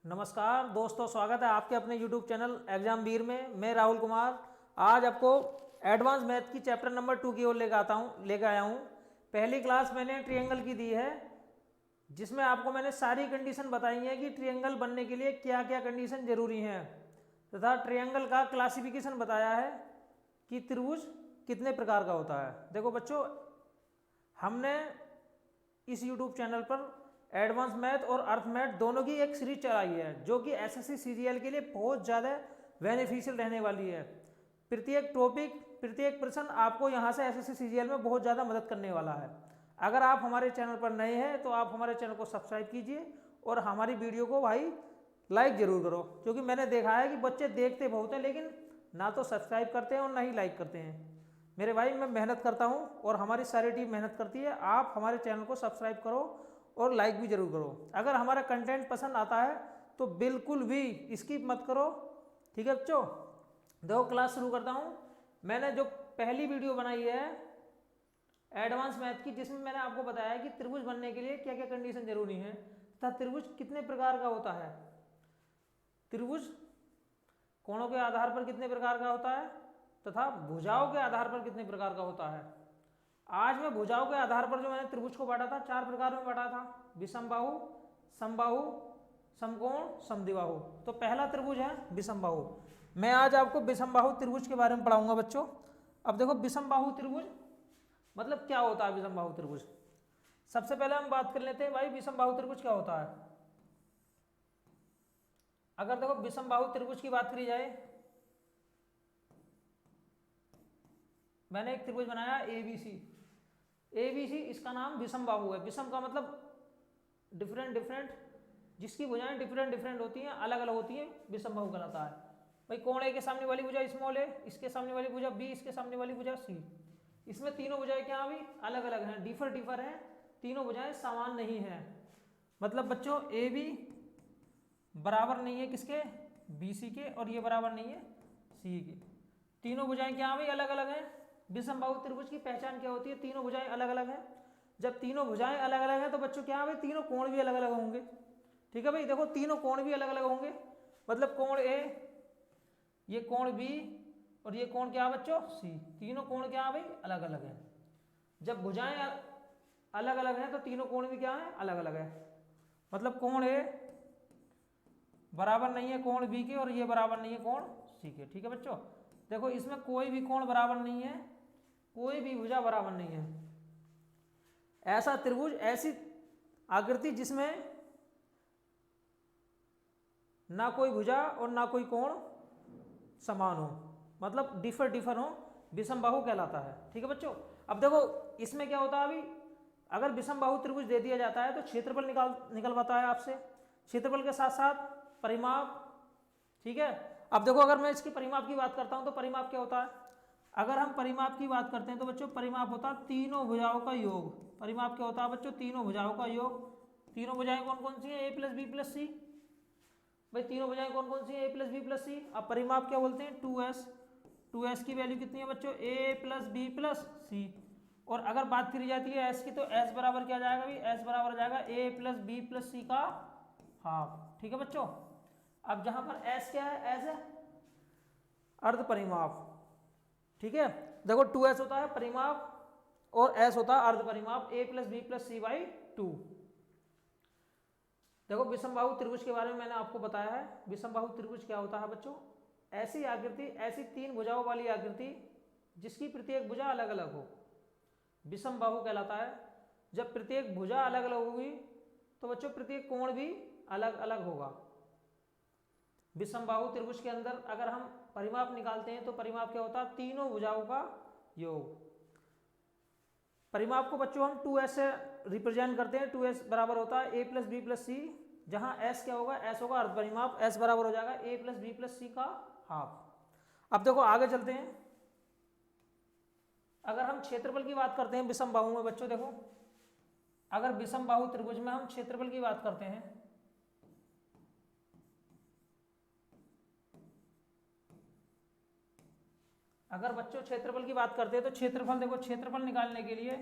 नमस्कार दोस्तों, स्वागत है आपके अपने YouTube चैनल एग्जाम वीर में। मैं राहुल कुमार आज आपको एडवांस मैथ की चैप्टर नंबर 2 की ओर लेकर आया हूँ। पहली क्लास मैंने ट्रायंगल की दी है, जिसमें आपको मैंने सारी कंडीशन बताई है कि ट्रायंगल बनने के लिए क्या क्या कंडीशन जरूरी हैं, तथा ट्रायंगल का क्लासिफिकेशन बताया है कि त्रिभुज कितने प्रकार का होता है। देखो बच्चों, हमने इस YouTube चैनल पर एडवांस मैथ और अर्थ मैथ दोनों की एक सीरीज चलाई है, जो कि एसएससी सीजीएल के लिए बहुत ज़्यादा बेनिफिशियल रहने वाली है। प्रत्येक टॉपिक, प्रत्येक प्रश्न आपको यहाँ से एसएससी सीजीएल में बहुत ज़्यादा मदद करने वाला है। अगर आप हमारे चैनल पर नए हैं तो आप हमारे चैनल को सब्सक्राइब कीजिए और हमारी वीडियो को भाई लाइक ज़रूर करो, क्योंकि मैंने देखा है कि बच्चे देखते बहुत हैं लेकिन ना तो सब्सक्राइब करते हैं और ना ही लाइक करते हैं। मेरे भाई, मैं मेहनत करता हूँ और हमारी सारी टीम मेहनत करती है। आप हमारे चैनल को सब्सक्राइब करो और लाइक भी जरूर करो। अगर हमारा कंटेंट पसंद आता है तो बिल्कुल भी स्किप मत करो, ठीक है बच्चों। देखो, क्लास शुरू करता हूँ। मैंने जो पहली वीडियो बनाई है एडवांस मैथ की, जिसमें मैंने आपको बताया कि त्रिभुज बनने के लिए क्या क्या कंडीशन जरूरी है तथा त्रिभुज कितने प्रकार का होता है, त्रिभुज कोणों के आधार पर कितने प्रकार का होता है तथा भुजाओं के आधार पर कितने प्रकार का होता है। आज मैं भुजाओं के आधार पर जो मैंने त्रिभुज को बांटा था, 4 प्रकार में बांटा था: विषमबाहु, समबाहु, समकोण, समद्विबाहु। तो पहला त्रिभुज है विषमबाहु। मैं आज आपको विषमबाहु त्रिभुज के बारे में पढ़ाऊंगा बच्चों। अब देखो, विषमबाहु त्रिभुज मतलब क्या होता है। विषमबाहु त्रिभुज, सबसे पहले हम बात कर लेते हैं भाई, विषमबाहु त्रिभुज क्या होता है। अगर देखो विषमबाहु त्रिभुज की बात करी जाए, मैंने एक त्रिभुज बनाया एबीसी। एबीसी, इसका नाम विषमबाहु है। विषम का मतलब डिफरेंट डिफरेंट, जिसकी भुजाएं डिफरेंट डिफरेंट होती हैं, अलग अलग होती हैं, विषमबाहु कहलाता है। भाई, कोण ए के सामने वाली भुजा स्मॉल ए, इसके सामने वाली भुजा बी, इसके सामने वाली भुजा सी। इसमें तीनों भुजाएं क्या भी अलग अलग हैं, डिफर डिफर हैं, तीनों भुजाएं समान नहीं हैं। मतलब बच्चों, ए बी बराबर नहीं है किसके, बी सी के, और ये बराबर नहीं है सी के। तीनों भुजाएं क्या भी अलग अलग हैं। विषमबाहु त्रिभुज की पहचान क्या होती है, तीनों भुजाएं अलग अलग हैं। जब तीनों भुजाएं अलग अलग हैं तो बच्चों क्या है, तीनों कोण भी अलग अलग होंगे। ठीक है भाई, देखो तीनों कोण भी अलग अलग होंगे। मतलब कोण ए, ये कोण बी, और ये कोण क्या है बच्चों, सी। तीनों कोण क्या है भाई, अलग अलग है। जब भुजाएं अलग अलग हैं तो तीनों कोण भी क्या है, अलग अलग है। मतलब कोण ए बराबर नहीं है कोण बी के, और ये बराबर नहीं है कोण सी के। ठीक है बच्चों, देखो इसमें कोई भी कोण बराबर नहीं है, कोई भी भुजा बराबर नहीं है। ऐसा त्रिभुज, ऐसी आकृति जिसमें ना कोई भुजा और ना कोई कोण समान हो, मतलब डिफर डिफर हो, विषमबाहु कहलाता है। ठीक है बच्चों। अब देखो इसमें क्या होता है, अभी अगर विषमबाहु त्रिभुज दे दिया जाता है तो क्षेत्रफल निकलवाता है आपसे, क्षेत्रफल के साथ साथ परिमाप। ठीक है। अब देखो, अगर मैं इसकी परिमाप की बात करता हूं तो परिमाप क्या होता है। अगर हम परिमाप की बात करते हैं तो बच्चों परिमाप होता है तीनों भुजाओं का योग। परिमाप क्या होता है बच्चों, तीनों भुजाओं का योग। तीनों भुजाएं कौन कौन सी है, ए प्लस बी प्लस सी। भाई तीनों भुजाएं कौन कौन सी है, ए प्लस बी प्लस सी। अब परिमाप क्या बोलते हैं, 2s। 2s की वैल्यू कितनी है बच्चों, ए प्लस बी प्लस सी। और अगर बात करी जाती है s की, तो s बराबर क्या जाएगा भाई, s बराबर जाएगा ए प्लस बी प्लस सी का हाफ। ठीक है बच्चों। अब जहां पर s क्या है, s है अर्ध परिमाप। ठीक है, देखो 2s होता है परिमाप और s होता है अर्ध परिमाप, a plus B plus C by 2। देखो विषमबाहु त्रिभुज के बारे में मैंने आपको बताया है। विषमबाहु त्रिभुज क्या होता है बच्चों, ऐसी आकृति, ऐसी 3 भुजाओं वाली आकृति जिसकी प्रत्येक भुजा अलग अलग हो, विषमबाहु कहलाता है। जब प्रत्येक भुजा अलग अलग होगी तो बच्चों प्रत्येक कोण भी अलग अलग होगा। विषमबाहु त्रिभुज के अंदर अगर हम परिमाप निकालते हैं तो परिमाप क्या होता है, तीनों भुजाओं का योग। परिमाप को बच्चों हम 2s से रिप्रेजेंट करते हैं। 2s बराबर होता है a प्लस बी प्लस सी, जहां s क्या होगा, s होगा अर्ध परिमाप, s बराबर हो जाएगा a plus B plus C का हाफ। अब देखो आगे चलते हैं। अगर हम क्षेत्रफल की बात करते हैं विषमबाहु में बच्चों, देखो अगर विषमबाहु त्रिभुज में हम क्षेत्रफल की बात करते हैं, अगर बच्चों क्षेत्रफल की बात करते हैं तो क्षेत्रफल, देखो क्षेत्रफल निकालने के लिए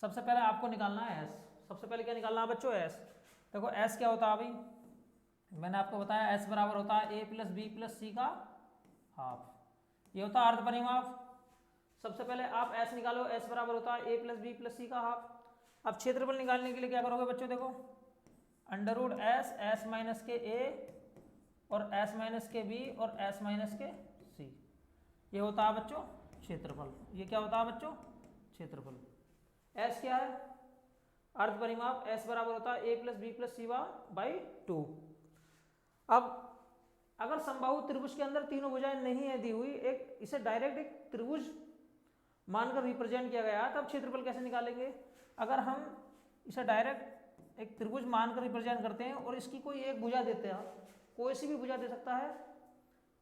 सबसे पहले आपको निकालना है s। सबसे पहले क्या निकालना है बच्चों, s। देखो एस क्या होता है अभी, मैंने आपको बताया एस बराबर होता है A plus B plus C का हाफ, ये होता है अर्ध परिमाप। सबसे पहले आप एस निकालो, एस बराबर होता है A plus B plus C का हाफ। अब क्षेत्रफल निकालने के लिए क्या करोगे बच्चों, देखो under root S, S minus के ए और एस माइनस के बी और एस माइनस के सी, ये होता है बच्चों क्षेत्रफल। ये क्या होता है बच्चों, क्षेत्रफल। एस क्या है, अर्ध परिमाप, एस बराबर होता है A plus B plus C by 2। अब अगर समबाहु त्रिभुज के अंदर तीनों भुजाएं नहीं है दी हुई, एक इसे डायरेक्ट एक त्रिभुज मानकर रिप्रेजेंट किया गया, तब क्षेत्रफल कैसे निकालेंगे। अगर हम इसे डायरेक्ट एक त्रिभुज मानकर रिप्रेजेंट करते हैं और इसकी कोई एक भुजा देते हैं, कोई सी भी भुजा दे सकता है,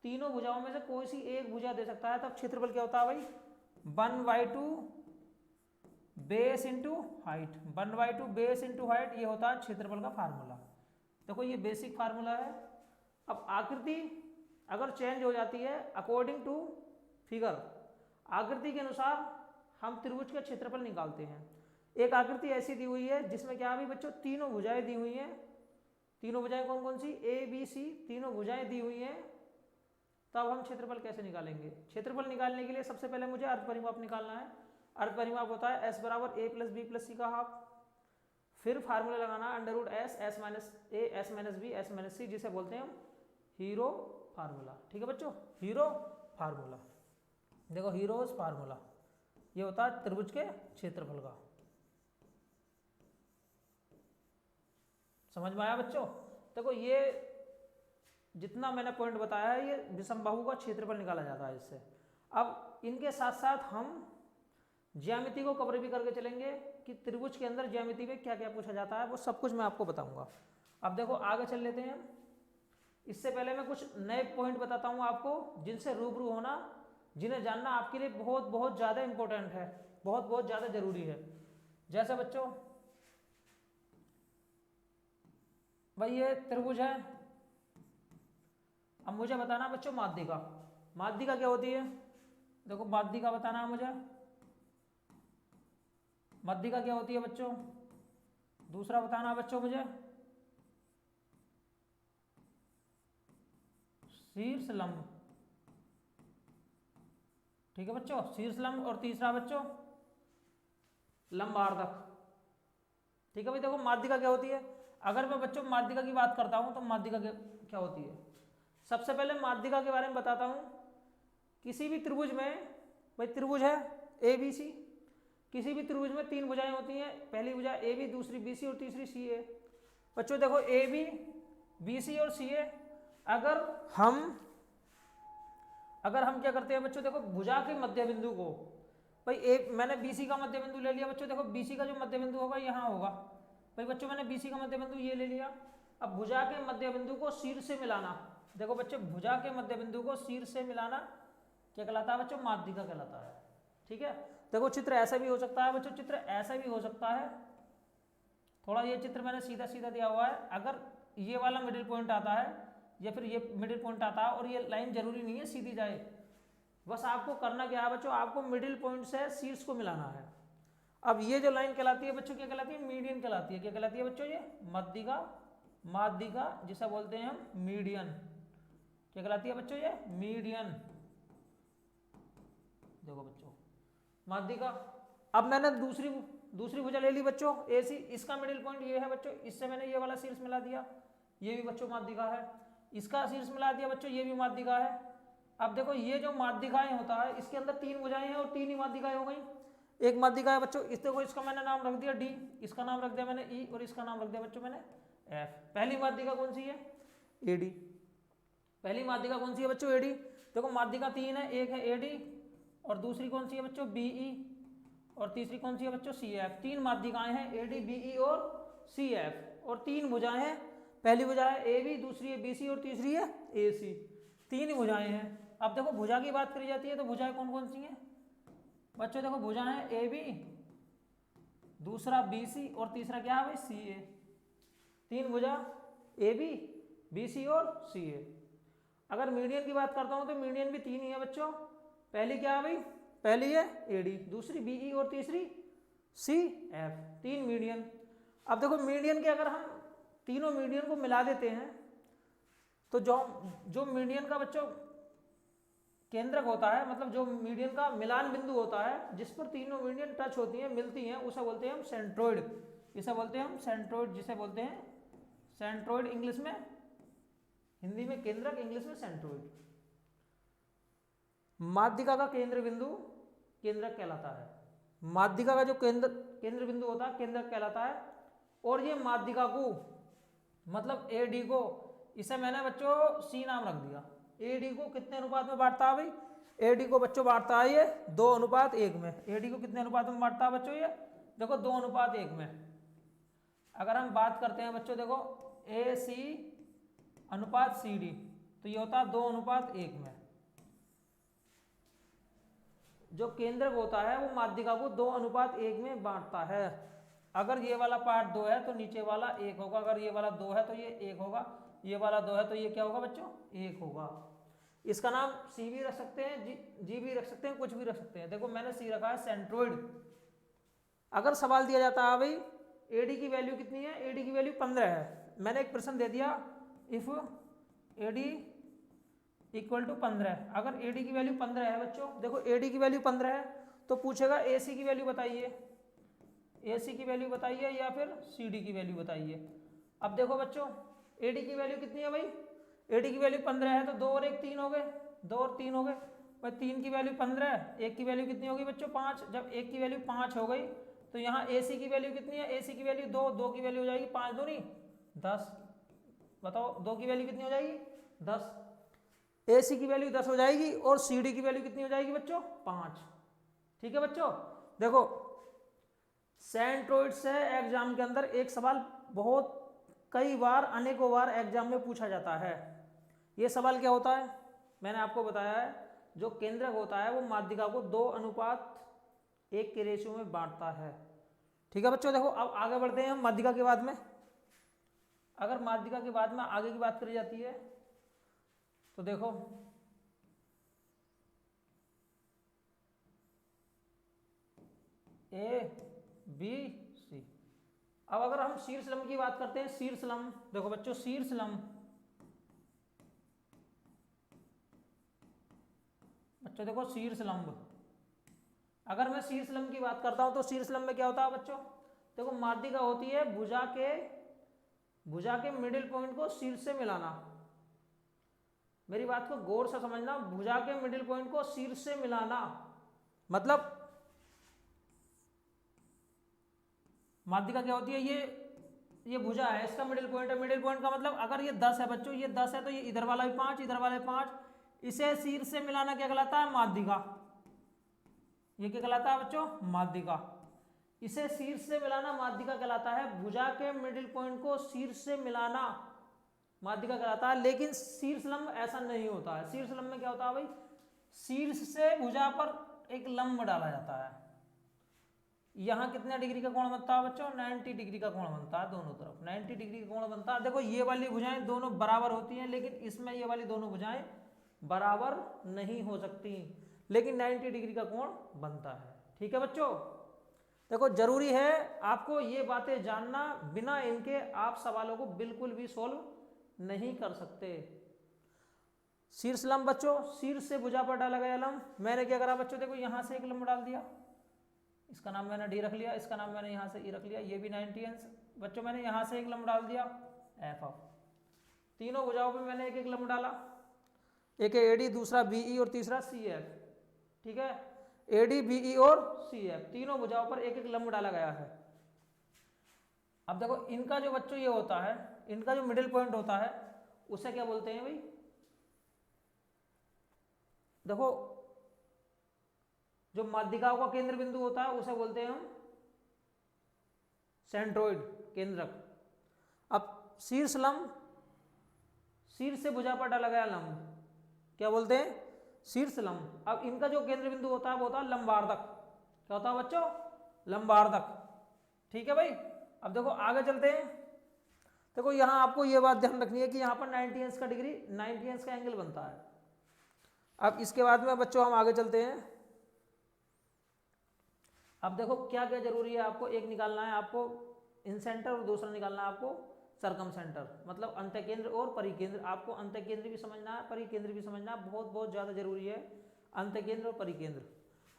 तीनों भुजाओं में से कोई सी एक भुजा दे सकता है, तब क्षेत्रफल क्या होता है भाई, 1/2 base into height, 1/2 base into height, ये होता है क्षेत्रफल का फार्मूला। देखो ये बेसिक फार्मूला है। अब आकृति अगर चेंज हो जाती है अकॉर्डिंग टू फिगर, आकृति के अनुसार हम त्रिभुज का क्षेत्रफल निकालते हैं। एक आकृति ऐसी दी हुई है जिसमें क्या अभी बच्चों तीनों भुजाएं दी हुई हैं, तीनों भुजाएं कौन कौन सी, ए बी सी, तीनों भुजाएं दी हुई हैं, तब हम क्षेत्रफल कैसे निकालेंगे। क्षेत्रफल निकालने के लिए सबसे पहले मुझे अर्ध परिमाप निकालना है। अर्ध परिमाप होता है एस बराबर A plus B plus C का हाफ, फिर फार्मूला लगाना under root S, S minus A, S minus B, S minus C, जिसे बोलते हैं हम हीरो फार्मूला। ठीक है बच्चों, हीरो फार्मूला। देखो हीरोज फार्मूला, ये होता है त्रिभुज के क्षेत्रफल का। समझ में आया बच्चों। देखो ये जितना मैंने पॉइंट बताया है, ये विषमबाहु का क्षेत्रफल निकाला जाता है इससे। अब इनके साथ साथ हम ज्यामिति को कवर भी करके चलेंगे कि त्रिभुज के अंदर ज्यामिति में क्या क्या पूछा जाता है, वो सब कुछ मैं आपको बताऊंगा। अब देखो आगे चल लेते हैं। इससे पहले मैं कुछ नए पॉइंट बताता हूँ आपको, जिनसे रूबरू होना, जिन्हें जानना आपके लिए बहुत बहुत ज़्यादा इंपॉर्टेंट है, बहुत बहुत ज़्यादा जरूरी है। जैसे बच्चों भाई ये त्रिभुज है, अब मुझे बताना बच्चों माध्यिका। माध्यिका क्या होती है, देखो माध्यिका बताना है मुझे। माध्यिका क्या होती है बच्चों, दूसरा बताना है बच्चों मुझे शीर्ष लंब। ठीक है बच्चों, शीर्ष लंब, और तीसरा बच्चों लंबार्धक। ठीक है भाई। देखो माध्यिका क्या होती है, अगर मैं बच्चों माध्यिका की बात करता हूं तो माध्यिका क्या होती है, सबसे पहले माध्यिका के बारे में बताता हूं। किसी भी त्रिभुज में, भाई त्रिभुज है ए बी सी, किसी भी त्रिभुज में तीन भुजाएं होती हैं, पहली भुजा ए बी, दूसरी बी सी और तीसरी सी ए। बच्चों देखो ए बी, बी सी और सी ए, अगर हम क्या करते हैं बच्चों, देखो भुजा के मध्य बिंदु को, भाई मैंने बी सी का मध्य बिंदु ले लिया बच्चों, देखो बी सी का जो मध्य बिंदु होगा यहाँ होगा, भाई बच्चों मैंने बी सी का मध्य बिंदु ये ले लिया। अब भुजा के मध्य बिंदु को शीर्ष से मिलाना, देखो बच्चों भुजा के मध्य बिंदु को शीर्ष से मिलाना क्या कहलाता है बच्चों, माध्यिका कहलाता है। ठीक है। देखो चित्र ऐसा भी हो सकता है बच्चों, चित्र ऐसा भी हो सकता है, थोड़ा ये चित्र मैंने सीधा सीधा दिया हुआ है, अगर ये वाला मिडिल पॉइंट आता है या फिर ये मिडिल पॉइंट आता है, और ये लाइन जरूरी नहीं है सीधी जाए, बस आपको करना क्या है बच्चों, आपको मिडिल पॉइंट से शीर्ष को मिलाना है। अब ये जो लाइन कहलाती है बच्चों क्या कहलाती है, मीडियन कहलाती है। क्या कहलाती है बच्चों, ये माध्यिका, माध्यिका जिसे बोलते हैं हम मीडियन। क्या कहलाती है बच्चों, ये मीडियन। देखो बच्चों माध्यिका। अब मैंने दूसरी भुजा ले ली बच्चों ए सी, इसका मिडिल पॉइंट ये है बच्चों, इससे मैंने ये वाला शीर्ष मिला दिया, ये भी बच्चों माध्यिका है। इसका शीर्ष मिला दिया बच्चों, ये भी माध्यिका है। अब देखो ये जो माध्यिकाएं होता है, इसके अंदर तीन भुजाएं हैं और तीन ही माध्यिकाएं हो गई। एक माध्यिका है बच्चों, इस देखो इसका मैंने नाम रख दिया डी, इसका नाम रख दिया मैंने ई, और इसका नाम रख दिया बच्चों मैंने एफ। पहली माध्यिका कौन सी है, ए डी। पहली माध्यिका कौन सी है बच्चों, ए डी। देखो माध्यिका तीन है, एक है ए डी, और दूसरी कौन सी है बच्चों, बी ई, और तीसरी कौन सी है बच्चों, सी एफ। तीन माध्यिकाएं हैं, ए डी, बी ई और सी एफ, और तीन भुजाएं हैं। पहली भुजा है ए बी, दूसरी है बी सी और तीसरी है ए सी। तीन भुजाएं हैं। अब देखो भुजा की बात करी जाती है तो भुजाएं कौन कौन सी हैं बच्चों, देखो भुजा है ए बी, दूसरा बी सी, और तीसरा क्या है भाई, सी ए। तीन भुजा ए बी, बी सी और सी ए। अगर मीडियन की बात करता हूं तो मीडियन भी तीन ही है बच्चों। पहली क्या है भाई, पहली है ए डी, दूसरी बी ई और तीसरी सी एफ। तीन मीडियन। अब देखो मीडियन के अगर हम तीनों मीडियन को मिला देते हैं तो जो मीडियन का बच्चों केंद्रक होता है, मतलब जो मीडियन का मिलान बिंदु होता है जिस पर तीनों मीडियन टच होती हैं, मिलती हैं, उसे बोलते हैं हम सेंट्रोइड। इसे बोलते हैं हम सेंट्रोइड, जिसे बोलते हैं सेंट्रोइड इंग्लिश में, हिंदी में केंद्रक, इंग्लिश में सेंट्रोइड। माध्यिका का केंद्र बिंदु केंद्रक कहलाता है। माध्यिका का जो केंद्र बिंदु होता है केंद्रक कहलाता है। और ये माध्यिका को मतलब एडी को, इसे मैंने बच्चों सी नाम रख दिया। एडी को कितने अनुपात में बांटता है भाई? एडी को बच्चों बांटता है ये 2:1 में। एडी को कितने अनुपात में बांटता है बच्चों? ये देखो 2:1 में। अगर हम बात करते हैं बच्चों देखो ए सी अनुपात सी डी, तो ये होता है 2:1 में। जो केंद्रक होता है वो माध्यिका को 2:1 में बांटता है। अगर ये वाला पार्ट 2 है तो नीचे वाला 1 होगा, अगर ये वाला 2 है तो ये 1 होगा, ये वाला 2 है तो ये क्या होगा बच्चों? 1 होगा। इसका नाम सी भी रख सकते हैं, जी भी रख सकते हैं, कुछ भी रख सकते हैं। देखो मैंने सी रखा है सेंट्रोइड। अगर सवाल दिया जाता है भाई एडी की वैल्यू कितनी है? एडी की वैल्यू 15 है। मैंने एक प्रश्न दे दिया इफ एडी इक्वल टू 15। अगर एडी की वैल्यू 15 है बच्चों, देखो एडी की वैल्यू 15 है तो पूछेगा एसी की वैल्यू बताइए, एसी की वैल्यू बताइए या फिर सीडी की वैल्यू बताइए। अब देखो बच्चों एडी की वैल्यू कितनी है भाई? एडी की वैल्यू 15 है तो 2 और 1 3 हो गए, 2 और 3 हो गए भाई। 3 की वैल्यू 15 है, 1 की वैल्यू कितनी होगी बच्चों? 5। जब 1 की वैल्यू 5 हो गई तो यहाँ एसी की वैल्यू कितनी है? एसी की वैल्यू 2, 2 की वैल्यू हो जाएगी 5 दूनी 10। बताओ 2 की वैल्यू कितनी हो जाएगी? 10। एसी की वैल्यू 10 हो जाएगी और सीडी की वैल्यू कितनी हो जाएगी बच्चों? 5। ठीक है बच्चों। देखो सेंट्रोइड से एग्जाम के अंदर एक सवाल बहुत कई बार अनेकों बार एग्जाम में पूछा जाता है। ये सवाल क्या होता है? मैंने आपको बताया है जो केंद्रक होता है वो माध्यिका को 2:1 के रेशियो में बांटता है। ठीक है बच्चों। देखो अब आगे बढ़ते हैं हम माध्यिका के बाद में। अगर माध्यिका के बाद में आगे की बात करी जाती है तो देखो ए बी सी। अब अगर हम शीर्ष लंब की बात करते हैं, शीर्ष लंब देखो बच्चों, शीर्ष लंब बच्चों देखो शीर्ष लंब, अगर मैं शीर्ष लंब की बात करता हूं तो शीर्ष लंब में क्या होता है बच्चों? देखो माध्यिका होती है भुजा के मिडिल पॉइंट को शीर्ष से मिलाना। मेरी बात को गौर से समझना, भुजा के मिडिल पॉइंट को शीर्ष से मिलाना मतलब माध्यिका क्या होती है? ये भुजा है, इसका मिडिल पॉइंट है। मिडिल पॉइंट का मतलब अगर ये 10 है बच्चों, ये 10 है तो ये इधर वाला भी 5, इधर वाला भी 5, इसे शीर्ष से मिलाना क्या कहलाता है? माध्यिका। ये क्या कहलाता है बच्चों? माध्यिका। इसे शीर्ष से मिलाना माध्यिका कहलाता है। भुजा के मिडिल पॉइंट को शीर्ष से मिलाना माध्यिका कहलाता है। लेकिन शीर्ष लंब ऐसा नहीं होता है। शीर्ष लंब में क्या होता है भाई? शीर्ष से भुजा पर एक लंब डाला जाता है। यहाँ कितने डिग्री का कोण बनता है बच्चों? 90 डिग्री का कोण बनता है दोनों तरफ, 90 डिग्री का कोण बनता है। देखो ये वाली भुजाएं दोनों बराबर होती हैं, लेकिन इसमें ये वाली दोनों भुजाएं बराबर नहीं हो सकती, लेकिन 90 डिग्री का कोण बनता है। ठीक है बच्चों। देखो जरूरी है आपको ये बातें जानना, बिना इनके आप सवालों को बिल्कुल भी सॉल्व नहीं कर सकते। शीर्ष लंब बच्चों, शीर्ष से भुजा पर डाला गया लंब। मैंने क्या करा बच्चों? देखो यहां से एक लंब डाल दिया, इसका नाम मैंने डी रख लिया, इसका नाम मैंने यहाँ से ई रख लिया। ये भी 90 अंश बच्चों। मैंने यहाँ से एक लंब डाल दिया एफ ऑफ। तीनों भुजाओं पे मैंने एक एक लंब डाला, एक है एडी, दूसरा बीई और तीसरा सी एफ। ठीक है, एडी बीई और सी एफ तीनों भुजाओं पर एक एक लंब डाला गया है। अब देखो इनका जो बच्चों ये होता है, इनका जो मिडिल पॉइंट होता है उसे क्या बोलते हैं भाई? देखो जो माध्यिकाओं का केंद्र बिंदु होता है उसे बोलते हैं हम सेंट्रोइड, केंद्रक। अब शीर्ष लंब, शीर्ष से भुजा पर डाला गया लंब क्या बोलते हैं? शीर्ष लंब। अब इनका जो केंद्र बिंदु होता है वो होता है लंबार्धक। क्या होता है बच्चों? लंबार्धक। ठीक है भाई। अब देखो आगे चलते हैं। देखो यहां आपको ये बात ध्यान रखनी है कि यहां पर 90 अंश का डिग्री, 90 अंश का एंगल बनता है। अब इसके बाद में बच्चों हम आगे चलते हैं। अब देखो क्या क्या जरूरी है आपको, एक निकालना है आपको इन सेंटर और दूसरा निकालना है आपको सरकम सेंटर, मतलब अंतःकेंद्र और परिकेंद्र। आपको अंतःकेंद्र भी समझना है, परिकेंद्र भी समझना है, बहुत बहुत ज़्यादा जरूरी है अंतःकेंद्र और परिकेंद्र।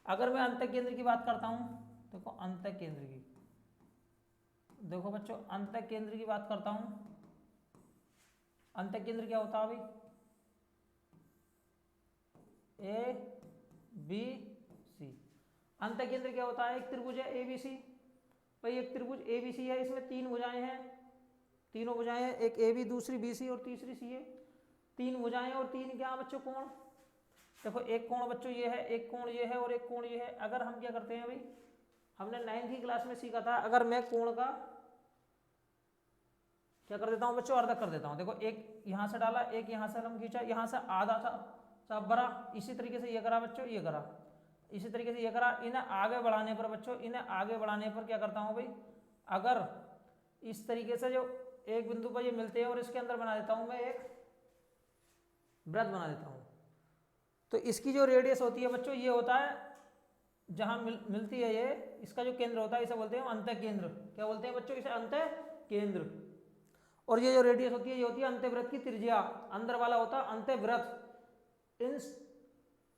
अगर मैं अंतःकेंद्र की बात करता हूँ, देखो अंतःकेंद्र की, देखो बच्चों अंतःकेंद्र की बात करता हूँ। अंतःकेंद्र क्या होता है भाई, ए बी सी। अंतःकेंद्र क्या होता है, एक त्रिभुज है ए बी सी। भाई एक त्रिभुज ए बी सी है, इसमें तीन भुजाएं हैं, तीनों भुजाएं हैं, एक ए बी, दूसरी बी सी और तीसरी सी है। तीन भुजाएं और तीन क्या बच्चों कोण। देखो एक कोण बच्चों ये है, एक कोण ये है और एक कोण ये है। अगर हम क्या करते हैं भाई, हमने 9वीं की क्लास में सीखा था, अगर मैं कोण का क्या कर देता हूँ बच्चों, अर्धक कर देता हूँ। देखो एक यहाँ से डाला, एक यहाँ से हम खींचा, यहाँ से आधा सा बड़ा, इसी तरीके से ये करा बच्चों, ये करा, इसी तरीके से ये करा। इन्हें आगे बढ़ाने पर बच्चों, इन्हें आगे बढ़ाने पर क्या करता हूँ भाई, अगर इस तरीके से जो एक बिंदु पर ये मिलते हैं और इसके अंदर बना देता हूँ मैं एक वृत्त बना देता हूँ, तो इसकी जो रेडियस होती है बच्चों, ये होता है जहाँ मिलती है ये, इसका जो केंद्र होता है इसे बोलते हैं अंतःकेंद्र। क्या बोलते हैं बच्चों, इसे अंतःकेंद्र। और ये जो रेडियस होती है ये होती है अंतःवृत्त की त्रिज्या, अंदर वाला होता है अंतःवृत्त। इन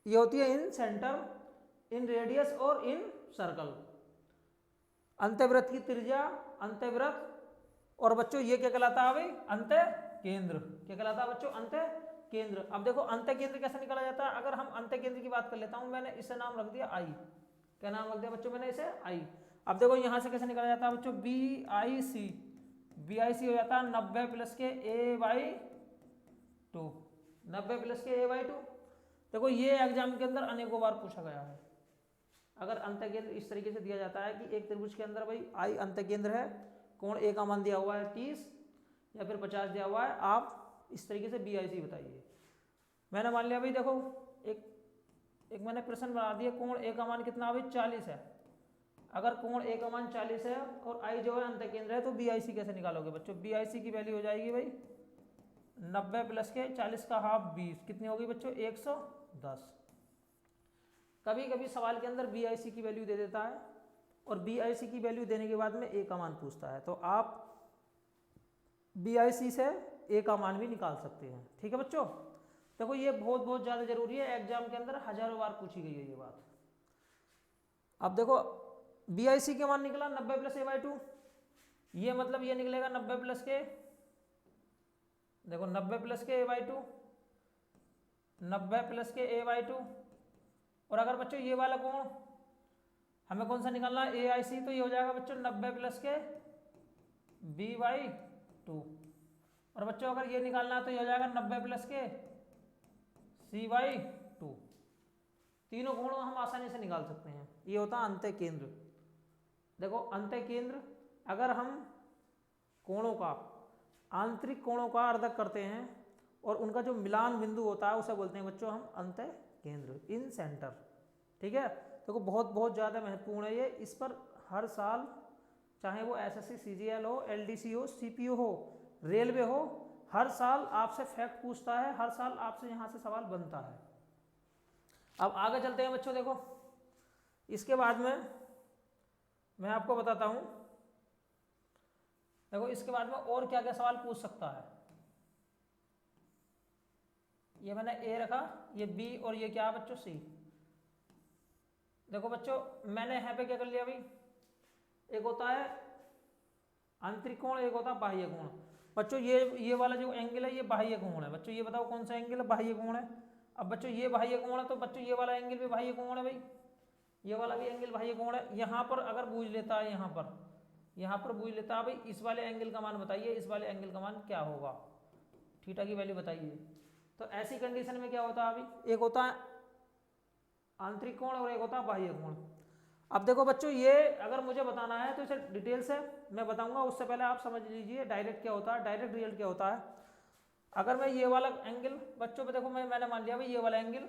ये होती है इन सेंटर, इन रेडियस और इन सर्कल। अंतःवृत्त की त्रिज्या, अंतःवृत्त, और बच्चों ये क्या कहलाता है भाई, अंतःकेंद्र। क्या कहलाता है बच्चों, अंतःकेंद्र। अब देखो अंतःकेंद्र कैसे निकाला जाता है। अगर हम अंतःकेंद्र की बात कर लेता हूं, मैंने इसे नाम रख दिया आई। क्या नाम रख दिया बच्चों मैंने, इसे आई। अब देखो यहां से कैसे निकाला जाता है बच्चों, B I C. B I सी हो जाता है 90 प्लस के ए बाई 2, 90 प्लस के ए बाई 2। देखो ये एग्जाम के अंदर अनेकों बार पूछा गया है। अगर अंतःकेंद्र इस तरीके से दिया जाता है कि एक त्रिभुज के अंदर भाई आई अंतःकेंद्र है, कोण ए का मान दिया हुआ है 30 या फिर 50 दिया हुआ है, आप इस तरीके से बी आई सी बताइए। मैंने मान लिया भाई, देखो एक मैंने प्रश्न बना दिया, कोण ए का मान कितना भाई 40 है। अगर कोण ए का मान 40 है और आई जो है अंतःकेंद्र है, तो बी आई सी कैसे निकालोगे बच्चों। बी आई सी की वैल्यू हो जाएगी भाई 90 प्लस के 40 का हाफ 20, कितनी होगी बच्चों 110। कभी कभी सवाल के अंदर बी आई सी की वैल्यू दे देता है और बी आई सी की वैल्यू देने के बाद में ए का मान पूछता है, तो आप बी आई सी से ए का मान भी निकाल सकते हैं। ठीक है बच्चों, देखो ये बहुत बहुत ज़्यादा जरूरी है, एग्जाम के अंदर हजारों बार पूछी गई है ये बात। अब देखो बी आई सी के मान निकला 90 प्लस ए बाई 2, ये मतलब ये निकलेगा 90 प्लस के, देखो 90 प्लस के ए बाई 2, 90 प्लस के ए बाई 2। और अगर बच्चों ये वाला कोण हमें कौन सा निकालना है, ए आई सी, तो ये हो जाएगा बच्चों 90 प्लस के बी बाई 2। और बच्चों अगर ये निकालना है तो ये हो जाएगा 90 प्लस के सी बाई 2। तीनों कोणों हम आसानी से निकाल सकते हैं। ये होता है अंतःकेंद्र। देखो अंतःकेंद्र, अगर हम कोणों का, आंतरिक कोणों का अर्धक करते हैं और उनका जो मिलान बिंदु होता है उसे बोलते हैं बच्चों हम अंतःकेंद्र, इन सेंटर। ठीक है, देखो बहुत बहुत ज़्यादा महत्वपूर्ण है ये। इस पर हर साल चाहे वो एसएससी सीजीएल हो, एलडीसी हो, सीपीओ हो, रेलवे हो, हर साल आपसे फैक्ट पूछता है, हर साल आपसे यहाँ से सवाल बनता है। अब आगे चलते हैं बच्चों, देखो इसके बाद में मैं आपको बताता हूँ, देखो इसके बाद में और क्या क्या सवाल पूछ सकता है। ये मैंने ए रखा, ये बी और ये क्या बच्चों सी। देखो बच्चों मैंने यहाँ पे क्या कर लिया भाई, एक होता है आंतरिक कोण, एक होता है बाह्य कोण। बच्चों ये वाला जो एंगल है ये बाह्य कोण है। बच्चों ये बताओ कौन सा एंगल है, बाह्य कोण है। अब बच्चों ये बाह्य कोण है तो बच्चों ये वाला एंगल भी बाह्य कोण है भाई, ये वाला भी एंगल बाह्य कोण है। यहाँ पर अगर बूझ लेता है, यहाँ पर बूझ लेता है भाई इस वाले एंगल का मान बताइए, इस वाले एंगल का मान क्या होगा, थीटा की वैल्यू बताइए। तो ऐसी कंडीशन में क्या होता है अभी, एक होता है आंतरिक कोण और एक होता है बाह्य कोण। अब देखो बच्चों ये अगर मुझे बताना है तो इसे डिटेल से मैं बताऊंगा, उससे पहले आप समझ लीजिए डायरेक्ट क्या होता है, डायरेक्ट रिजल्ट क्या होता है। अगर मैं ये वाला एंगल बच्चों पे, देखो मैंने मान लिया भाई ये वाला एंगल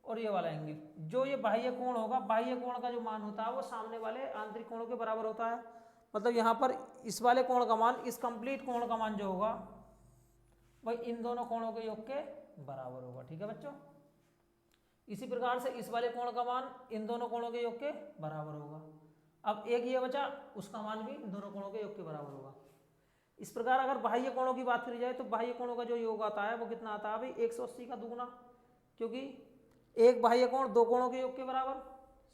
और ये वाला एंगल, जो ये बाह्य कोण होगा, बाह्य कोण का जो मान होता है वो सामने वाले आंतरिक कोणों के बराबर होता है। मतलब यहाँ पर इस वाले कोण का मान, इस कंप्लीट कोण का मान जो होगा वही इन दोनों कोणों के योग के बराबर होगा। ठीक है बच्चों, इसी प्रकार से इस वाले कोण का मान इन दोनों कोणों के योग के बराबर होगा। अब एक ये बचा, उसका मान भी इन दोनों कोणों के योग के बराबर होगा। इस प्रकार अगर बाह्य कोणों की बात करी जाए तो बाह्य कोणों का जो योग आता है वो कितना आता है भाई 180 का दुगुना, क्योंकि एक बाह्य कोण दो कोणों के योग के बराबर,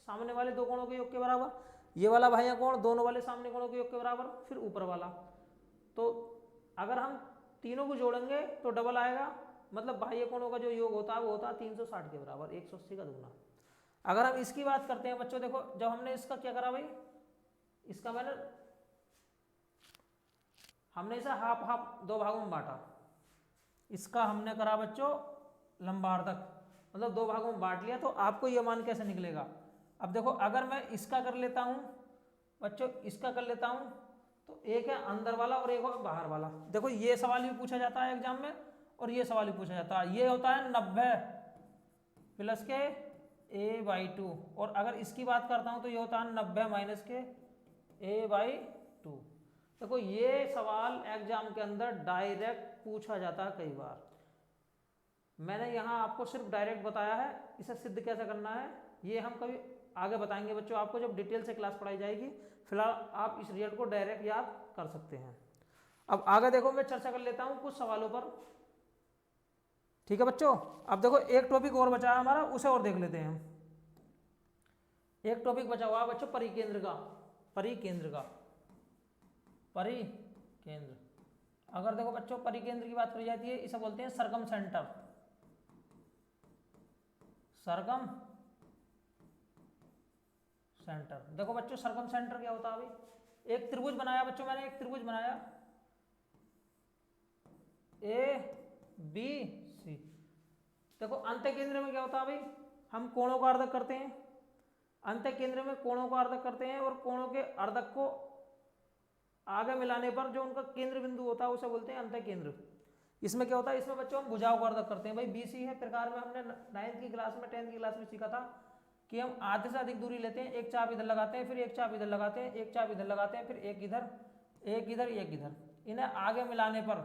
सामने वाले दो कोणों के योग के बराबर, ये वाला बाह्य कोण दोनों वाले सामने कोणों के योग के बराबर, फिर ऊपर वाला। तो अगर हम तीनों को जोड़ेंगे तो डबल आएगा, मतलब बाह्य कोणों का जो योग होता है वो होता है 360 के बराबर, 180 का दुगुना। अगर हम इसकी बात करते हैं बच्चों, देखो जब हमने इसका क्या करा भाई, इसका हमने इसे हाफ हाफ दो भागों में बांटा, इसका हमने करा बच्चों लंबार्धक, मतलब दो भागों में बांट लिया, तो आपको यह मान कैसे निकलेगा। अब देखो अगर मैं इसका कर लेता हूं बच्चों, इसका कर लेता हूं, तो एक है अंदर वाला और एक है बाहर वाला। देखो ये सवाल भी पूछा जाता है एग्जाम में और ये सवाल भी पूछा जाता है। ये होता है 90 प्लस के a/2, और अगर इसकी बात करता हूं तो ये होता है 90 माइनस के a/2। देखो ये सवाल एग्जाम के अंदर डायरेक्ट पूछा जाता है कई बार। मैंने यहाँ आपको सिर्फ डायरेक्ट बताया है, इसे सिद्ध कैसे करना है ये हम कभी आगे बताएंगे बच्चों आपको, जब डिटेल से क्लास पढ़ाई जाएगी। फिलहाल आप इस रिजल्ट को डायरेक्ट याद कर सकते हैं। अब आगे देखो मैं चर्चा कर लेता हूँ कुछ सवालों पर, ठीक है बच्चों। अब देखो एक टॉपिक और बचा है हमारा, उसे और देख लेते हैं हम। एक टॉपिक बचा हुआ है बच्चों परिकेंद्र का, परिकेंद्र। अगर देखो बच्चों परिकेंद्र की बात करी जाती है, इसे बोलते हैं सरकम सेंटर, सरकम सेंटर। देखो बच्चों सरकम सेंटर क्या होता है अभी, एक त्रिभुज बनाया बच्चों, मैंने एक त्रिभुज बनाया ABC। देखो अंत्य केंद्र में क्या होता है भाई, हम कोणों का अर्धक करते हैं, अंत्य केंद्र में कोणों का अर्धक करते हैं, और कोणों के अर्धक को आगे मिलाने पर जो उनका केंद्र बिंदु होता है उसे बोलते हैं अंत्य केंद्र। इसमें क्या होता है, इसमें बच्चों हम भुजाओं का अर्धक करते हैं भाई, BC है। प्रकार में हमने 9th की क्लास में 10th की क्लास में सीखा था कि हम आधे से अधिक दूरी लेते हैं, एक चाप इधर लगाते हैं, फिर एक चाप इधर लगाते हैं, एक चाप इधर लगाते हैं, फिर एक इधर, एक इधर, एक इधर। इन्हें आगे मिलाने पर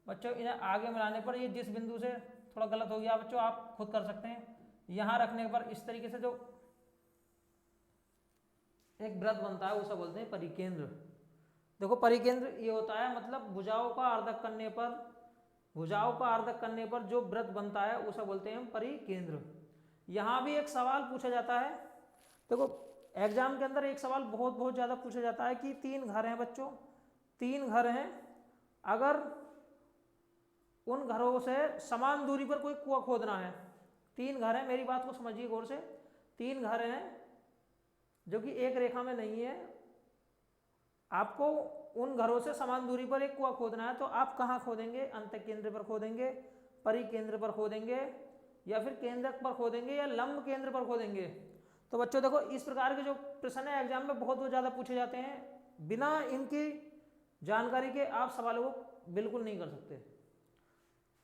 बच्चों, इन्हें आगे मिलाने पर ये जिस बिंदु से थोड़ा गलत हो गया बच्चों, आप खुद कर सकते हैं, यहाँ रखने पर इस तरीके से जो एक वृत्त बनता है उसे बोलते हैं परिकेंद्र। देखो परिकेंद्र ये होता है, मतलब भुजाओं का अर्धक करने पर, भुजाओं का अर्धक करने पर जो वृत्त बनता है उसे बोलते हैं हम परिकेंद्र। यहाँ भी एक सवाल पूछा जाता है, देखो एग्जाम के अंदर एक सवाल बहुत ज़्यादा पूछा जाता है कि 3 घर हैं बच्चों, 3 घर हैं, अगर उन घरों से समान दूरी पर कोई कुआं खोदना है। 3 घर हैं, मेरी बात को समझिए गौर से, 3 घर हैं जो कि एक रेखा में नहीं है, आपको उन घरों से समान दूरी पर एक कुआं खोदना है, तो आप कहाँ खोदेंगे, अंत्य केंद्र पर खोदेंगे, परिकेंद्र पर खोदेंगे, या फिर केंद्रक पर खोदेंगे, या लंब केंद्र पर खोदेंगे। तो बच्चों देखो इस प्रकार के जो प्रश्न है एग्जाम में बहुत ज़्यादा पूछे जाते हैं, बिना इनकी जानकारी के आप सवालों को बिल्कुल नहीं कर सकते।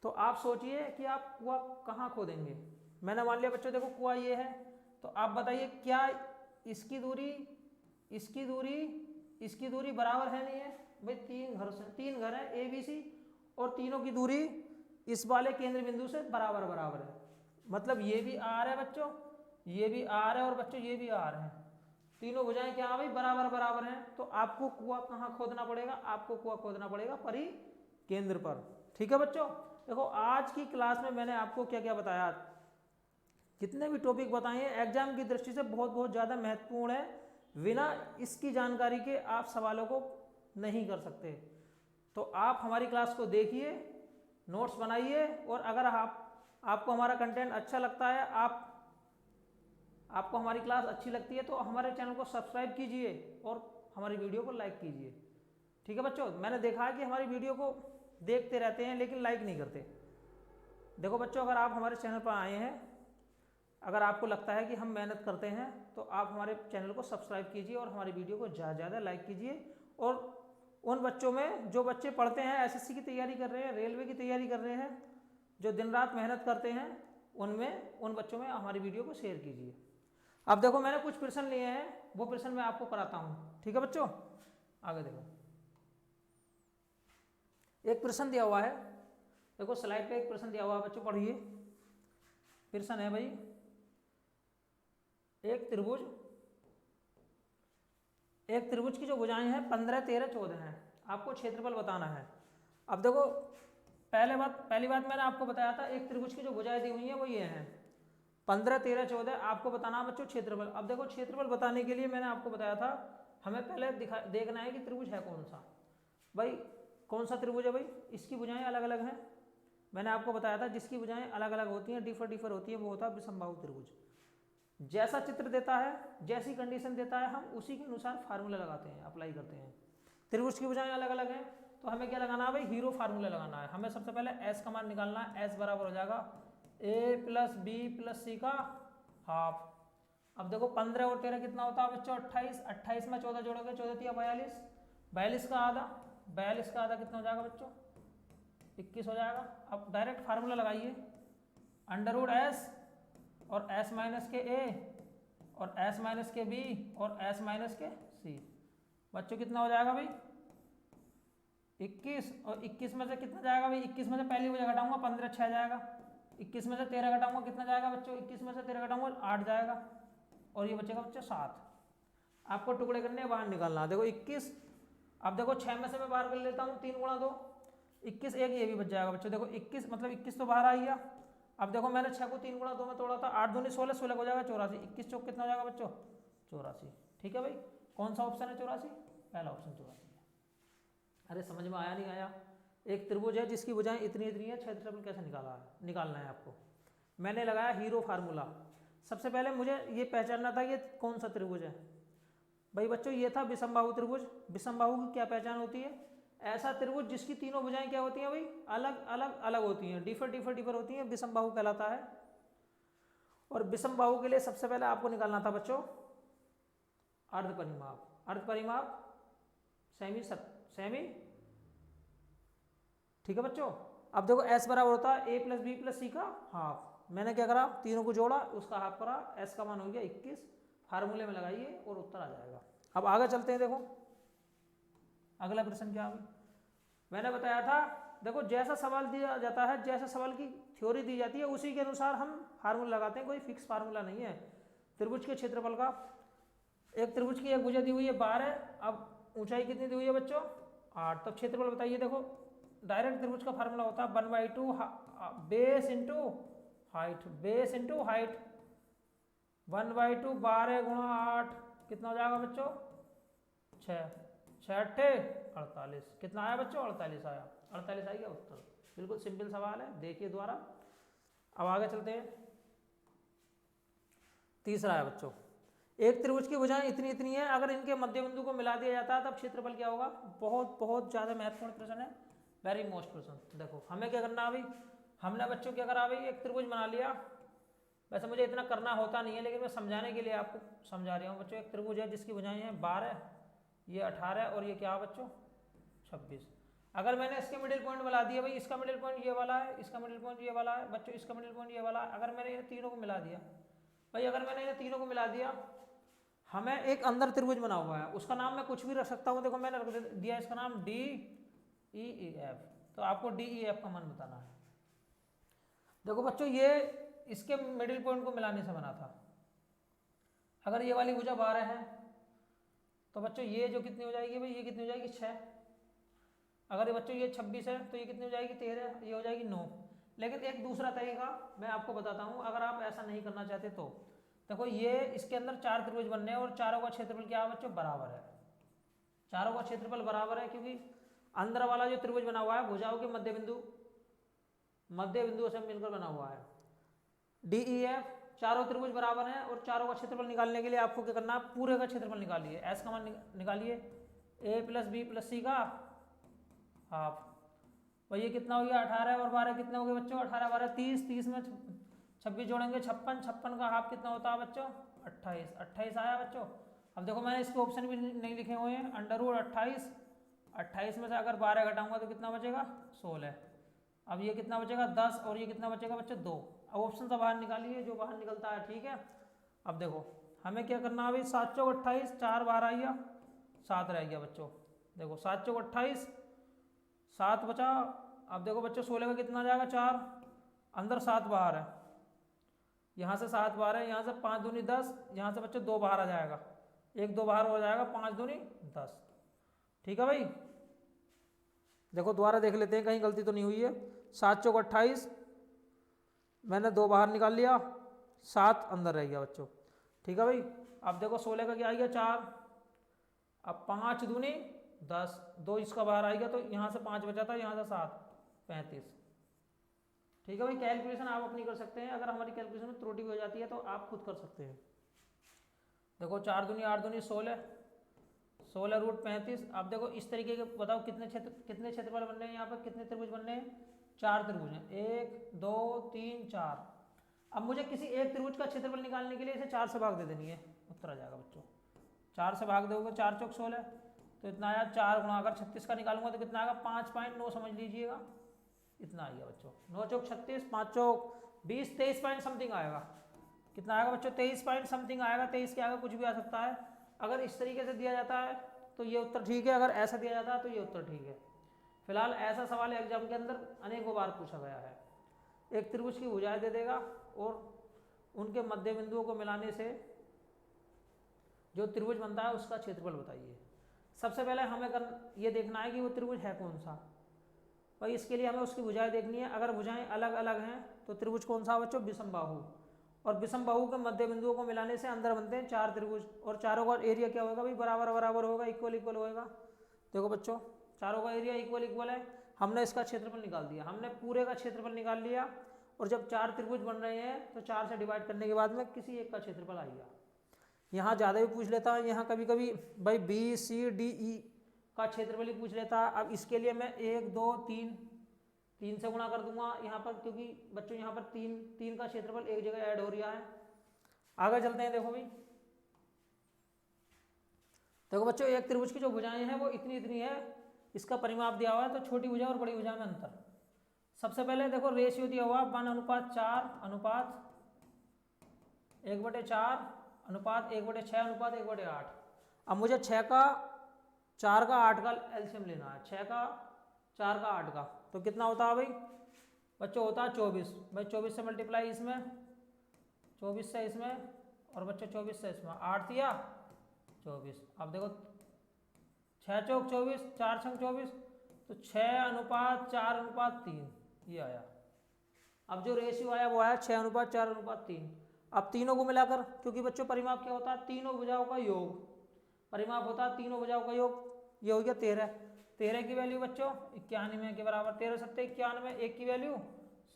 तो आप सोचिए कि आप कुआं कहाँ खोदेंगे। मैंने मान लिया बच्चों देखो कुआं ये है, तो आप बताइए क्या इसकी दूरी, इसकी दूरी, इसकी दूरी बराबर है नहीं है भाई, 3 घर हैं ABC, और तीनों की दूरी इस वाले केंद्र बिंदु से बराबर बराबर है, मतलब ये भी R है बच्चों, ये भी R है, और बच्चों ये भी R है, तीनों भुजाएं क्या भाई बराबर बराबर हैं। तो आपको कुआं कहाँ खोदना पड़ेगा, आपको कुआं खोदना पड़ेगा परिकेंद्र पर, ठीक है बच्चों। देखो आज की क्लास में मैंने आपको क्या क्या बताया, जितने भी टॉपिक बताए हैं एग्जाम की दृष्टि से बहुत ज़्यादा महत्वपूर्ण है, बिना इसकी जानकारी के आप सवालों को नहीं कर सकते। तो आप हमारी क्लास को देखिए, नोट्स बनाइए, और अगर आपको हमारा कंटेंट अच्छा लगता है, आपको हमारी क्लास अच्छी लगती है, तो हमारे चैनल को सब्सक्राइब कीजिए और हमारी वीडियो को लाइक कीजिए, ठीक है बच्चों। मैंने देखा है कि हमारी वीडियो को देखते रहते हैं लेकिन लाइक नहीं करते। देखो बच्चों अगर आप हमारे चैनल पर आए हैं, अगर आपको लगता है कि हम मेहनत करते हैं, तो आप हमारे चैनल को सब्सक्राइब कीजिए और हमारी वीडियो को ज़्यादा ज़्यादा लाइक कीजिए। और उन बच्चों में जो बच्चे पढ़ते हैं, SSC की तैयारी कर रहे हैं, रेलवे की तैयारी कर रहे हैं, जो दिन रात मेहनत करते हैं, उन बच्चों में हमारी वीडियो को शेयर कीजिए। अब देखो मैंने कुछ प्रश्न लिए हैं, वो प्रश्न मैं आपको कराता हूँ, ठीक है बच्चों। आगे देखो एक प्रश्न दिया हुआ है, देखो स्लाइड पे एक प्रश्न दिया हुआ है बच्चों, पढ़िए। प्रश्न है भाई, एक त्रिभुज की जो भुजाएं हैं 15, 13, 14 हैं, आपको क्षेत्रफल बताना है। अब देखो पहली बात मैंने आपको बताया था, एक त्रिभुज की जो भुजाएं दी हुई हैं वो ये हैं 15, 13, 14। आपको बताना है बच्चों क्षेत्रफल। अब देखो क्षेत्रफल बताने के लिए मैंने आपको बताया था हमें पहले देखना है कि त्रिभुज है कौन सा। भाई कौन सा त्रिभुज है भाई, इसकी भुजाएं अलग अलग हैं। मैंने आपको बताया था जिसकी भुजाएं अलग अलग होती हैं, डिफर होती हैं, वो होता है विषमबाहु त्रिभुज। जैसा चित्र देता है, जैसी कंडीशन देता है, हम उसी के अनुसार फार्मूला लगाते हैं, अप्लाई करते हैं। त्रिभुज की भुजाएं अलग अलग हैं तो हमें क्या लगाना है भाई, हीरो फार्मूला लगाना है। हमें सबसे पहले एस का मान निकालना है। एस बराबर हो जाएगा ए प्लस बी प्लस सी का हाफ। अब देखो 15 और 13 कितना होता है बच्चों 28। 28 में 14 जोड़ोगे 14 तिया 42, 42 का आधा, 42 का आधा कितना हो जाएगा बच्चों 21 हो जाएगा। अब डायरेक्ट फार्मूला लगाइए, अंडर रूट एस और एस माइनस के ए और एस माइनस के बी और एस माइनस के सी। बच्चों कितना हो जाएगा भाई 21, और 21 में से कितना जाएगा भाई, 21 में से पहली वजह घटाऊंगा 15 6 जाएगा, 21 में से 13 घटाऊंगा कितना जाएगा बच्चों, 21 में से 13 घटाऊंगा 8 जाएगा, और ये बचेगा बच्चों 7। आपको टुकड़े करने बाहर निकालना। देखो 21, अब देखो 6 में से मैं बाहर कर लेता हूँ 3 गुणा 2, 21, एक ये भी बच जाएगा बच्चों। देखो 21 मतलब 21 तो बाहर आ गया। अब देखो मैंने 6 को 3 गुणा 2 में तोड़ा था, 8 दूनी 16, 16 हो जाएगा 84, 21 चौक कितना हो जाएगा बच्चों 84। ठीक है भाई, कौन सा ऑप्शन है 84, पहला ऑप्शन 84 है। अरे समझ में आया नहीं आया। एक त्रिभुज है जिसकी भुजाएं इतनी इतनी है, क्षेत्रफल कैसे निकालना है आपको। मैंने लगाया हीरो फार्मूला। सबसे पहले मुझे ये पहचानना था ये कौन सा त्रिभुज है। भाई बच्चों ये था विषमबाहु त्रिभुज। विषमबाहु की क्या पहचान होती है, ऐसा त्रिभुज जिसकी तीनों भुजाएं क्या होती हैं भाई, अलग अलग अलग होती हैं, डिफर होती हैं, विषमबाहु कहलाता है। और विषमबाहु के लिए सबसे पहले आपको निकालना था बच्चों अर्ध परिमाप। अर्ध परिमाप सेमी, ठीक है बच्चों। अब देखो एस बराबर होता है A plus B plus C का हाफ। मैंने क्या करा, तीनों को जोड़ा, उसका हाफ करा, एस का मान हो गया 21। फार्मूले में लगाइए और उत्तर आ जाएगा। अब आगे चलते हैं। देखो अगला प्रश्न क्या है, मैंने बताया था देखो जैसा सवाल दिया जाता है, जैसा सवाल की थ्योरी दी जाती है उसी के अनुसार हम फार्मूला लगाते हैं, कोई फिक्स फार्मूला नहीं है। त्रिभुज के क्षेत्रफल का, एक त्रिभुज की एक भुजा दी हुई है 12, अब ऊंचाई कितनी दी हुई है बच्चों 8, तब क्षेत्रफल बताइए। देखो डायरेक्ट त्रिभुज का फार्मूला होता है 1/2 base into height, base into height. 1/2 12 गुणा 8 कितना हो जाएगा बच्चों 6, 6 48, कितना आया बच्चों 48 आया। 48 आ गया उत्तर। बिल्कुल सिंपल सवाल है, देखिए द्वारा। अब आगे चलते हैं। तीसरा है बच्चों, एक त्रिभुज की भुजाएं इतनी इतनी है, अगर इनके मध्य बिंदु को मिला दिया जाता है तब क्षेत्रफल क्या होगा। बहुत बहुत ज़्यादा महत्वपूर्ण प्रश्न है, वेरी मोस्ट प्रश्न। देखो हमें क्या करना अभी, हमने बच्चों क्या करा अभी, एक त्रिभुज बना लिया। वैसे मुझे इतना करना होता नहीं है, लेकिन मैं समझाने के लिए आपको समझा रहा हूँ बच्चों। एक त्रिभुज है जिसकी भुजाएं हैं 12, ये 18 और ये क्या बच्चों 26। अगर मैंने इसके मिडिल पॉइंट मिला दिया, भाई इसका मिडिल पॉइंट ये वाला है, इसका मिडिल पॉइंट ये वाला है बच्चों, इसका मिडिल पॉइंट ये वाला है, अगर मैंने इन तीनों को मिला दिया, भाई अगर मैंने इन तीनों को मिला दिया, हमें एक अंदर त्रिभुज बना हुआ है, उसका नाम मैं कुछ भी रख सकता हूँ। देखो मैंने रख दिया इसका नाम DEF, तो आपको DEF का मान बताना है। देखो बच्चों ये इसके मिडिल पॉइंट को मिलाने से बना था। अगर ये वाली भुजा 12 है तो बच्चों ये जो कितनी हो जाएगी भाई, ये कितनी हो जाएगी 6। अगर ये बच्चों ये 26 है तो ये कितनी हो जाएगी 13, ये हो जाएगी 9। लेकिन एक दूसरा तरीका मैं आपको बताता हूँ, अगर आप ऐसा नहीं करना चाहते तो देखो ये इसके अंदर 4 त्रिभुज बनने हैं और चारों का क्षेत्रफल क्या है बच्चों बराबर है। चारों का क्षेत्रफल बराबर है क्योंकि अंदर वाला जो त्रिभुज बना हुआ है भुजाओं के मध्य बिंदु से मिलकर बना हुआ है। DEF चारों त्रिभुज बराबर हैं और चारों का क्षेत्रफल निकालने के लिए आपको क्या करना है, पूरे का क्षेत्रफल निकालिए। एस का मान निकालिए, A plus B plus C का हाफ। भाई ये कितना हो गया 18 और 12 कितने हो गए बच्चों 18 12 30, 30 में 26 जोड़ेंगे 56, 56 का हाफ कितना होता है बच्चों 28, 28 आया बच्चों। अब देखो मैंने इसके ऑप्शन भी नहीं लिखे हुए हैं, अंडर रूट 28, 28 में से अगर 12 घटाऊंगा तो कितना बचेगा 16। अब ये कितना बचेगा 10 और ये कितना बचेगा बच्चों 2। अब ऑप्शन तो बाहर निकालिए, जो बाहर निकलता है ठीक है। अब देखो हमें क्या करना है अभी, 7 चौक 28, 4 बाहर आ गया 7 रह गया बच्चों। देखो 7 चौक 28, 7 बचा। अब देखो बच्चों 16 का कितना जाएगा 4, अंदर 7 बाहर है, यहाँ से 7 बाहर है, यहाँ से 5 दूनी 10, यहाँ से बच्चों 2 बाहर आ जाएगा, 1 2 बाहर हो जाएगा, 5 दूनी 10। ठीक है भाई, देखो दोबारा देख लेते हैं कहीं गलती तो नहीं हुई है। 7 चौक 28, मैंने 2 बाहर निकाल लिया, 7 अंदर रह गया बच्चों। ठीक है भाई। अब देखो 16 का क्या आ गया 4, अब 5 दूनी 10, 2 इसका बाहर आ गया तो यहाँ से 5 बचा था, यहाँ से 7, 35। ठीक है भाई। कैलकुलेशन आप अपनी कर सकते हैं, अगर हमारी कैलकुलेशन में त्रुटि हो जाती है तो आप खुद कर सकते हैं। देखो 4 दूनी 8 दूनी 16, 16 रूट 35। अब देखो इस तरीके के बताओ कितने क्षेत्रफल बन रहे हैं यहाँ पर, कितने त्रिभुज बन रहे हैं, 4 त्रिभुज हैं, 1 2 3 4। अब मुझे किसी एक त्रिभुज का क्षेत्रफल निकालने के लिए इसे 4 से भाग दे देनी है, उत्तर आ जाएगा बच्चों। 4 से भाग दोगे, 4 चौक 16, तो इतना आया। 4 गुणा अगर 36 का निकालूंगा तो कितना आएगा, 5.9 समझ लीजिएगा, इतना आएगा बच्चों। 9 चौक 36, 5 चौक 20, 23 पॉइंट समथिंग आएगा। कितना आएगा बच्चों, 23 पॉइंट समथिंग आएगा। 23 के आगे कुछ भी आ सकता है। अगर इस तरीके से दिया जाता है तो ये उत्तर ठीक है, अगर ऐसा दिया जाता है तो ये उत्तर ठीक है। फिलहाल ऐसा सवाल एग्जाम के अंदर अनेकों बार पूछा गया है। एक त्रिभुज की भुजाएं दे देगा और उनके मध्य बिंदुओं को मिलाने से जो त्रिभुज बनता है उसका क्षेत्रफल बताइए। सबसे पहले हमें ये देखना है कि वो त्रिभुज है कौन सा भाई। इसके लिए हमें उसकी भुजाएं देखनी है। अगर भुजाएं अलग अलग हैं तो त्रिभुज कौन सा बच्चों, विषमबाहु। और विषमबाहु के मध्य बिंदुओं को मिलाने से अंदर बनते हैं 4 त्रिभुज, और चारों का एरिया क्या होगा भाई, बराबर बराबर होगा, इक्वल इक्वल होगा। देखो बच्चों चारों का एरिया इक्वल इक्वल है। हमने इसका क्षेत्रफल निकाल दिया, हमने पूरे का क्षेत्रफल निकाल लिया। और जब 4 त्रिभुज बन रहे हैं तो 4 से डिवाइड करने के बाद में किसी एक का क्षेत्रफल आएगा। यहाँ ज़्यादा भी पूछ लेता है, यहाँ कभी कभी भाई BCDE का क्षेत्रफल ही पूछ लेता है। अब इसके लिए मैं 1 2 3 से गुणा कर दूंगा यहाँ पर, क्योंकि बच्चों यहाँ पर 3 का क्षेत्रफल एक जगह ऐड हो रहा है। आगे चलते हैं। देखो भाई, देखो बच्चों एक त्रिभुज की जो भुजाएं हैं वो इतनी इतनी है, इसका परिमाप दिया हुआ है। तो छोटी भुजा और बड़ी भुजा में अंतर। सबसे पहले देखो रेशियो दिया हुआ 1:4 अनुपात 1/4 अनुपात 1/6 अनुपात 1/8। अब मुझे 6 का 4 का 8 का एलसीएम लेना है। 6 का 4 का 8 का तो कितना होता है भाई बच्चों, होता है 24। भाई 24 से मल्टीप्लाई इसमें, 24 से इसमें, और बच्चों 24 से इसमें, 8 दिया 24। अब देखो 6 चौक 24, 4 छंग 24, तो 6:4:3 ये आया। अब जो रेशियो आया वो आया 6:4:3। अब तीनों को मिलाकर, क्योंकि बच्चों परिमाप क्या होता है, तीनों भुजाओं का योग। परिमाप होता है तीनों भुजाओं का योग। ये हो गया 13। 13 की वैल्यू बच्चों 91 के बराबर। 13 सत्ते 91, 1 की वैल्यू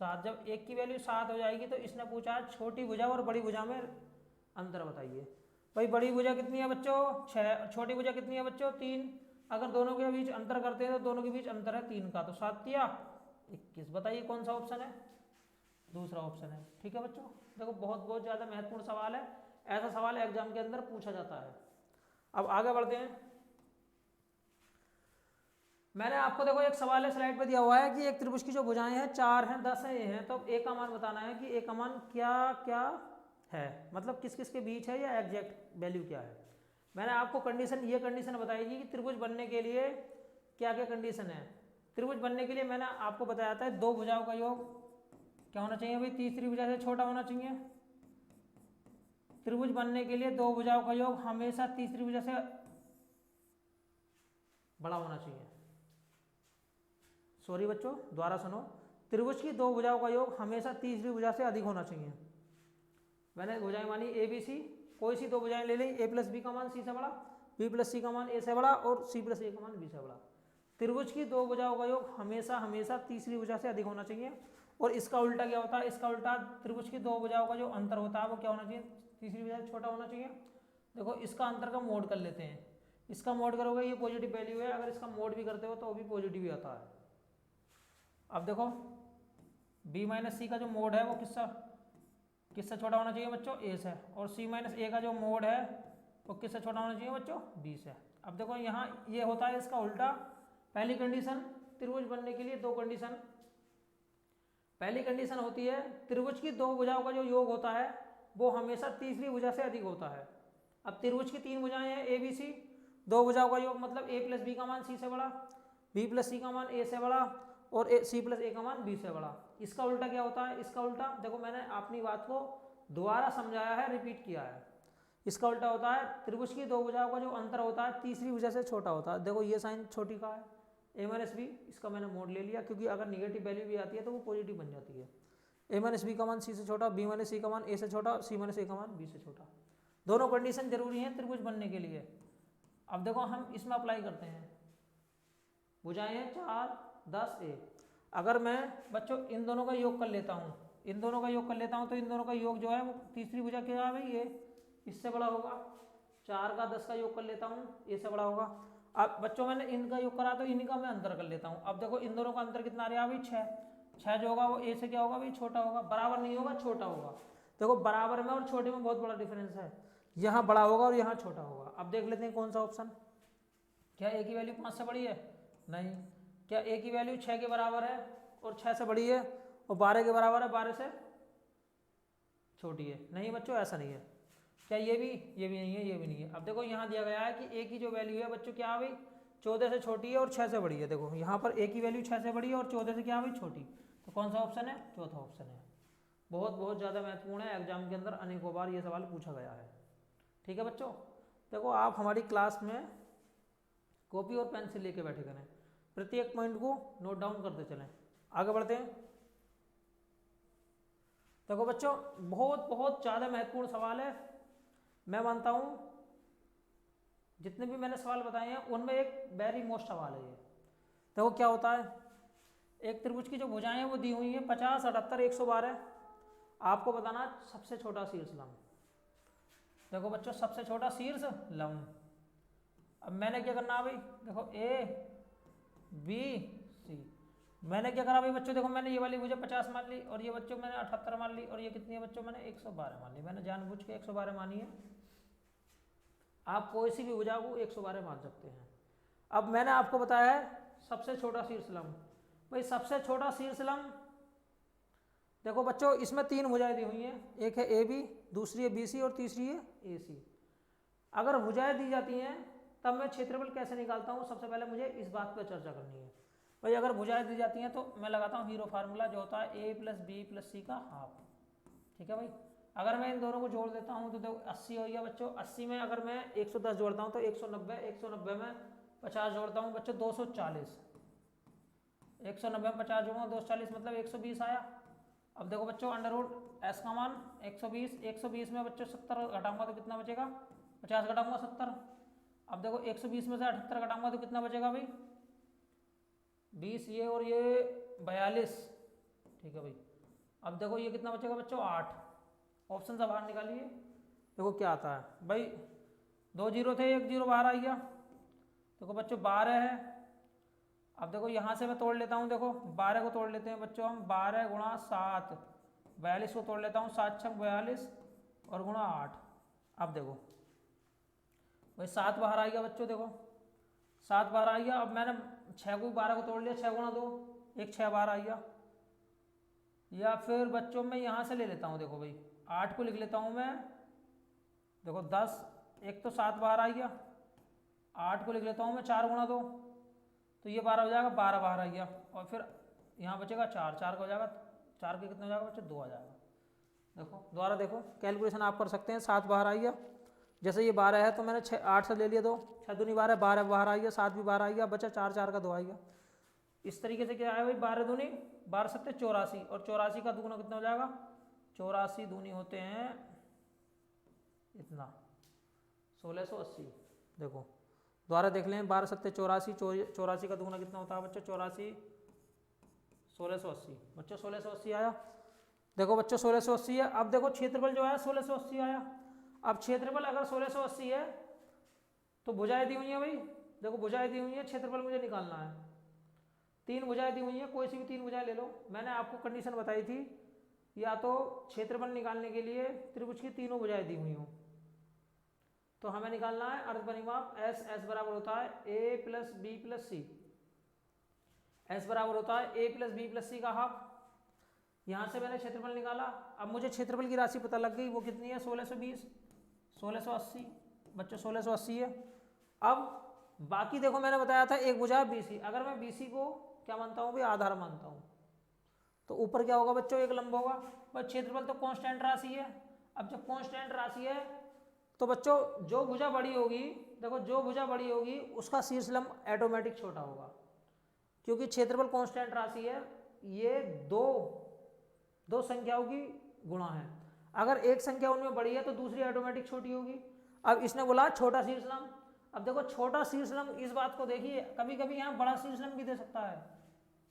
7। जब 1 की वैल्यू 7 हो जाएगी तो इसने पूछा छोटी भुजा और बड़ी भुजा में अंतर बताइए। भाई बड़ी भुजा कितनी है बच्चों, 6। छोटी भुजा कितनी है बच्चों, 3। अगर दोनों के बीच अंतर करते हैं तो दोनों के बीच अंतर है 3 का, तो 7 किया 21। बताइए कौन सा ऑप्शन है, दूसरा ऑप्शन है। ठीक है बच्चों, देखो बहुत ज़्यादा महत्वपूर्ण सवाल है। ऐसा सवाल एग्जाम के अंदर पूछा जाता है। अब आगे बढ़ते हैं। मैंने आपको देखो एक सवाल है स्लाइड पे दिया हुआ है कि एक त्रिभुज की जो भुजाएं हैं 4 हैं, 10 है, ये हैं, तो ए का मान बताना है कि ए का मान क्या क्या है, मतलब किस किस के बीच है या एग्जैक्ट वैल्यू क्या है। मैंने आपको कंडीशन, ये कंडीशन बताएगी कि त्रिभुज बनने के लिए क्या क्या कंडीशन है। त्रिभुज बनने के लिए मैंने आपको बताया था 2 भुजाओं का योग क्या होना चाहिए भाई, तीसरी भुजा से छोटा होना चाहिए। त्रिभुज बनने के लिए 2 भुजाओं का योग हमेशा तीसरी भुजा से बड़ा होना चाहिए। सॉरी बच्चों, दोबारा सुनो। त्रिभुज की 2 भुजाओं का योग हमेशा तीसरी भुजा से अधिक होना चाहिए। मैंने भुजाएं मानी ABC, कोई सी 2 भुजाएं ले ली, A+B का मान C से बड़ा, B+C का मान A से बड़ा और C+A का मान B से बड़ा। त्रिभुज की 2 भुजाओं का योग हमेशा हमेशा तीसरी भुजा से अधिक होना चाहिए। और इसका उल्टा क्या होता है, इसका उल्टा त्रिभुज की 2 भुजाओं का जो अंतर होता है वो क्या होना चाहिए, तीसरी भुजा से छोटा होना चाहिए। देखो इसका अंतर का मोड कर लेते हैं। इसका मोड करोगे ये पॉजिटिव वैल्यू है, अगर इसका मोड भी करते हो तो वो भी पॉजिटिव ही आता है। अब देखो B-C का जो मोड है वो किससे छोटा होना चाहिए बच्चों, A से। और C-A का जो मोड है वो किससे छोटा होना चाहिए बच्चों, B से। अब देखो यहाँ ये होता है इसका उल्टा। पहली कंडीशन, त्रिभुज बनने के लिए 2 कंडीशन। पहली कंडीशन होती है त्रिभुज की 2 भुजाओं का जो योग होता है वो हमेशा तीसरी भुजा से अधिक होता है। अब त्रिभुज की 3 भुजाएं हैं ABC, 2 भुजाओं का योग मतलब A+B का मान C से बड़ा, B+C का मान A से बड़ा और C+A का मान B से बड़ा। इसका उल्टा क्या होता है, इसका उल्टा देखो मैंने अपनी बात को दोबारा समझाया है, रिपीट किया है। इसका उल्टा होता है त्रिभुज की 2 भुजाओं का जो अंतर होता है तीसरी भुजा से छोटा होता है। देखो ये साइन छोटी का है ए माइनस बी, इसका मैंने मोड ले लिया क्योंकि अगर निगेटिव वैल्यू भी आती है तो वो पॉजिटिव बन जाती है। ए माइनस बी का मान सी से छोटा, बी माइनस सी का मान ए से छोटा, सी माइनस ए का मान बी से छोटा। दोनों कंडीशन जरूरी है त्रिभुज बनने के लिए। अब देखो हम इसमें अप्लाई करते हैं, भुजाएं हैं 4, 10 ए। अगर मैं बच्चों इन दोनों का योग कर लेता हूँ, इन दोनों का योग कर लेता हूँ तो इन दोनों का योग जो है वो तीसरी भुजा क्या है भाई, ये इससे बड़ा होगा। 4 का 10 का योग कर लेता हूँ, ए से बड़ा होगा। अब बच्चों मैंने इनका योग करा तो इन्हीं का मैं अंतर कर लेता हूँ। अब देखो इन दोनों का अंतर कितना आ रहा है भाई, 6। 6 जो होगा वो ए से क्या होगा भाई, छोटा होगा। बराबर नहीं होगा, छोटा होगा। देखो बराबर में और छोटे में बहुत बड़ा डिफरेंस है, यहाँ बड़ा होगा और यहाँ छोटा होगा। अब देख लेते हैं कौन सा ऑप्शन। क्या ए की वैल्यू 5 से बड़ी है? नहीं। क्या ए की वैल्यू 6 के बराबर है और 6 से बड़ी है, और 12 के बराबर है, 12 से छोटी है? नहीं बच्चों, ऐसा नहीं है। क्या ये भी नहीं है, ये भी नहीं है। अब देखो यहाँ दिया गया है कि ए की जो वैल्यू है बच्चों क्या है भाई, 14 से छोटी है और 6 से बड़ी है। देखो यहाँ पर ए की वैल्यू 6 से बड़ी है और 14 से क्या है भाई, छोटी। तो कौन सा ऑप्शन है? चौथा ऑप्शन है। बहुत ज़्यादा महत्वपूर्ण है, एग्जाम के अंदर अनेकों बार ये सवाल पूछा गया है। ठीक है बच्चों, देखो आप हमारी क्लास में कॉपी और पेंसिल लेके बैठे करें, प्रत्येक पॉइंट को नोट डाउन करते चलें। आगे बढ़ते हैं। देखो बच्चों बहुत ज़्यादा महत्वपूर्ण सवाल है। मैं मानता हूँ जितने भी मैंने सवाल बताए हैं उनमें एक वेरी मोस्ट सवाल है ये। देखो क्या होता है, एक त्रिभुज की जो भुजाएं हैं वो दी हुई हैं 50, 78, 112। आपको बताना सबसे छोटा शीर्ष लंब। देखो बच्चों सबसे छोटा शीर्ष लंब। अब मैंने क्या करना है भाई, देखो ए बी सी। मैंने क्या करा भाई बच्चों, देखो मैंने ये वाली भुजा 50 मान ली और ये बच्चों मैंने 78 मान ली, और ये कितनी है बच्चों, मैंने 112 मान ली। मैंने जानबूझ के 112 मानी है। आप कोई सी भी भुजा को 112 मान सकते हैं। अब मैंने आपको बताया है सबसे छोटा शीर्ष लंब। भाई सबसे छोटा शीर्ष लंब, देखो बच्चों इसमें 3 भुजाएं दी हुई हैं, एक है ए बी, दूसरी है बी सी और तीसरी है ए सी। अगर भुजाएं दी जाती हैं तब मैं क्षेत्रफल कैसे निकालता हूँ, सबसे पहले मुझे इस बात पर चर्चा करनी है। भाई अगर भुजाएं दी जाती हैं तो मैं लगाता हूँ हीरो फार्मूला, जो होता है A plus B plus C का हाफ। ठीक है भाई। अगर मैं इन दोनों को जोड़ देता हूँ तो देखो 80 हो गया बच्चों। 80 में अगर मैं 110 जोड़ता हूँ तो 190, 190 में 50 जोड़ता हूँ बच्चों 240। 190 में 50 जोड़ूंगा 240 मतलब 120 आया। अब देखो बच्चों अंडर रूट एस का मान 120, 120 में बच्चों 70 घटाऊंगा तो कितना बचेगा, 50 घटाऊंगा 70। अब देखो 120 में से 78 घटाऊंगा तो कितना बचेगा भाई, 20 ये और ये 42। ठीक है भाई। अब देखो ये कितना बचेगा बच्चों, 8। ऑप्शन से बाहर निकालिए, देखो क्या आता है भाई, 2 जीरो थे, 1 जीरो बाहर आ गया। देखो बच्चों 12 है। अब देखो यहाँ से मैं तोड़ लेता हूँ, देखो 12 को तोड़ लेते हैं बच्चों हम, 12 गुणा 7, 42 को तोड़ लेता हूँ, 7 छक 42 और गुणा 8। अब देखो भाई 7 बाहर आ गया बच्चों, देखो 7 बाहर आ गया। अब मैंने 6 को 12 को तोड़ लिया, 6 गुणा 2, 1 6 बाहर आ गया। या फिर बच्चों मैं यहाँ से ले लेता हूँ, देखो भाई 8 को लिख लेता हूँ मैं, देखो 10, एक तो 7 बाहर आ गया, 8 को लिख लेता हूँ मैं 4 गुणा 2 तो ये 12 हो जाएगा, 12 बाहर आ गया। और फिर यहाँ बचेगा 4, 4 का हो जाएगा, 4 के कितना हो जाएगा बच्चों, 2 आ जाएगा। देखो दोबारा देखो कैलकुलेशन आप कर सकते हैं। 7 बाहर आ गया, जैसे ये 12 है तो मैंने 8 से ले लिया 2, 6 दूनी 12, 12 बाहर आ गया, 7 भी बाहर आ गया, बचा 4, 4 का 2 आ गया। इस तरीके से क्या है भाई, 12 दूनी 12 सकते 84, और 84 का दुगुना कितना हो जाएगा, 84 दूनी होते हैं इतना 1680। देखो दोबारा देख लें, 12 सत्ते 84, 84 का दुगुना कितना होता है बच्चों, 84 1680। बच्चों 1680 आया। देखो बच्चों 1680 है। अब देखो क्षेत्रफल जो है 1680 आया। अब क्षेत्रफल अगर 1680 है तो भुजाएं दी हुई है भाई, देखो भुजाएं दी हुई है, क्षेत्रफल मुझे निकालना है। 3 भुजाएं दी हुई है, कोई सी भी 3 भुजाएं ले लो। मैंने आपको कंडीशन बताई थी, या तो क्षेत्रफल निकालने के लिए त्रिभुज की तीनों भुजाएं दी हुई हों, तो हमें निकालना है अर्ध परिमाप एस। एस बराबर होता है A plus B plus C. S बराबर होता है A plus B plus C का हाफ। यहाँ से मैंने क्षेत्रफल निकाला। अब मुझे क्षेत्रफल की राशि पता लग गई, वो कितनी है 1620, 1680 बच्चों 1680 है। अब बाकी देखो मैंने बताया था एक भुजा बी सी, अगर मैं बी सी को क्या मानता हूँ भाई, आधार मानता हूँ, तो ऊपर क्या होगा बच्चों, एक लंब होगा। बस क्षेत्रफल तो कांस्टेंट राशि है। अब जब कांस्टेंट राशि है तो बच्चों जो भुजा बड़ी होगी, देखो जो भुजा बड़ी होगी उसका शीर्ष लंब ऑटोमेटिक छोटा होगा। क्योंकि क्षेत्रफल कांस्टेंट राशि है, ये दो संख्याओं की गुणा है। अगर एक संख्या उनमें बड़ी है तो दूसरी ऑटोमेटिक छोटी होगी। अब इसने बोला छोटा शीर्षलंब। अब देखो छोटा शीर्षलंब, इस बात को देखिए, कभी कभी यहाँ बड़ा शीर्षलंब भी दे सकता है।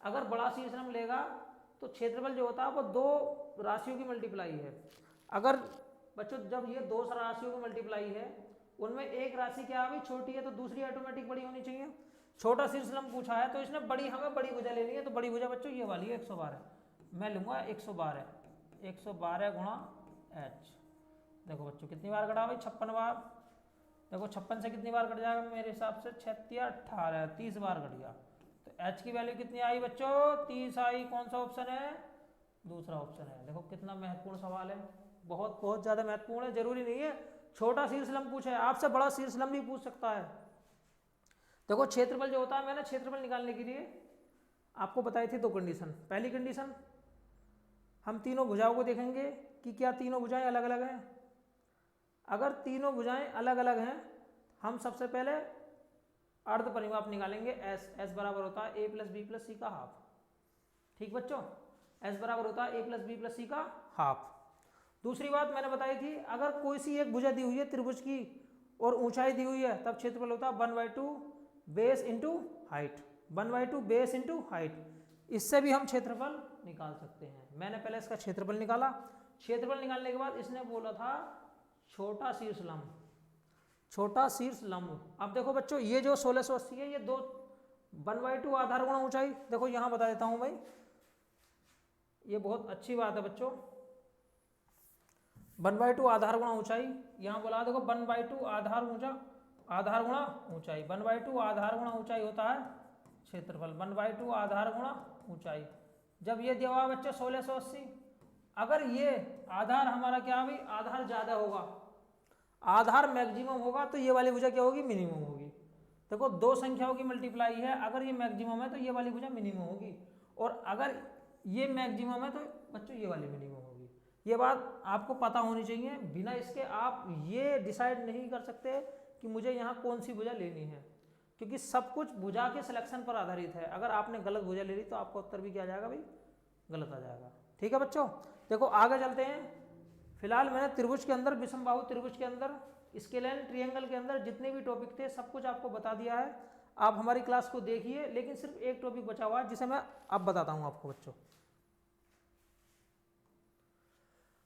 अगर बड़ा शीर्षलंब लेगा तो क्षेत्रफल जो होता है वो दो राशियों की मल्टीप्लाई है। अगर बच्चों जब ये दो राशियों की मल्टीप्लाई है, उनमें एक राशि क्या अभी छोटी है तो दूसरी ऑटोमेटिक बड़ी होनी चाहिए। छोटा शीर्षलंब पूछा है तो इसने हमें बड़ी भुजा लेनी है, तो बड़ी भुजा बच्चों ये वाली है 112, मैं लूंगा 112 गुणा h। देखो बच्चों कितनी बार कटा भाई, 56 बार। देखो 56 से कितनी बार कट जाएगा मेरे हिसाब से, 36 18 30 बार कट गया। तो h की वैल्यू कितनी आई बच्चों, 30 आई। कौन सा ऑप्शन है, दूसरा ऑप्शन है। देखो कितना महत्वपूर्ण सवाल है, बहुत बहुत ज़्यादा महत्वपूर्ण है। जरूरी नहीं है छोटा शीर्षलंब पूछे, आपसे बड़ा शीर्षलंब भी पूछ सकता है। देखो क्षेत्रफल जो होता है, मैंने क्षेत्रफल निकालने के लिए आपको बताई थी दो कंडीशन। पहली कंडीशन, हम तीनों भुजाओं को देखेंगे कि क्या तीनों भुजाएं अलग अलग हैं। अगर तीनों भुजाएं अलग अलग हैं, हम सबसे पहले अर्ध परिमाप निकालेंगे। एस बराबर होता है A plus B plus C का हाफ। ठीक बच्चों, एस बराबर होता है A plus B plus C का हाफ। दूसरी बात मैंने बताई थी, अगर कोई सी एक भुजा दी हुई है त्रिभुज की और ऊंचाई दी हुई है, तब क्षेत्रफल होता है 1/2 base into height. 1/2 base into height. इससे भी हम क्षेत्रफल निकाल सकते हैं। मैंने पहले इसका क्षेत्रफल निकाला। क्षेत्रफल निकालने के बाद इसने बोला था छोटा शीर्षलंब, छोटा शीर्षलंब। अब देखो बच्चों, ये जो 1680 है, ये 1/2 आधार गुणा ऊंचाई। देखो यहां बता देता हूं भाई, ये बहुत अच्छी बात है बच्चों। 1/2 आधार गुणा ऊंचाई, यहां बोला देखो 1/2 आधार गुणा ऊंचाई। 1/2 आधार गुणा ऊंचाई होता है क्षेत्रफल। 1/2 आधार गुणा ऊंचाई। जब ये दिया हुआ बच्चों 1680, अगर ये आधार हमारा क्या भाई, आधार ज्यादा होगा, आधार मैक्सिमम होगा, तो ये वाली भुजा क्या होगी, मिनिमम होगी। देखो दो संख्याओं की मल्टीप्लाई है, अगर ये मैक्सिमम है तो ये वाली भुजा मिनिमम होगी, और अगर ये मैक्सिमम है तो बच्चों ये वाली मिनिमम होगी। ये बात आपको पता होनी चाहिए। बिना इसके आप ये डिसाइड नहीं कर सकते कि मुझे यहाँ कौन सी भुजा लेनी है, क्योंकि सब कुछ भुजा के सिलेक्शन पर आधारित है। अगर आपने गलत भुजा ले ली तो आपका उत्तर भी क्या आ जाएगा भाई, गलत आ जाएगा। ठीक है बच्चों, देखो आगे चलते हैं। फिलहाल मैंने त्रिभुज के अंदर, विषमबाहु त्रिभुज के अंदर, स्केलेन ट्रायंगल के अंदर जितने भी टॉपिक थे सब कुछ आपको बता दिया है। आप हमारी क्लास को देखिए, लेकिन सिर्फ एक टॉपिक बचा हुआ है जिसे मैं अब बताता हूँ आपको बच्चों।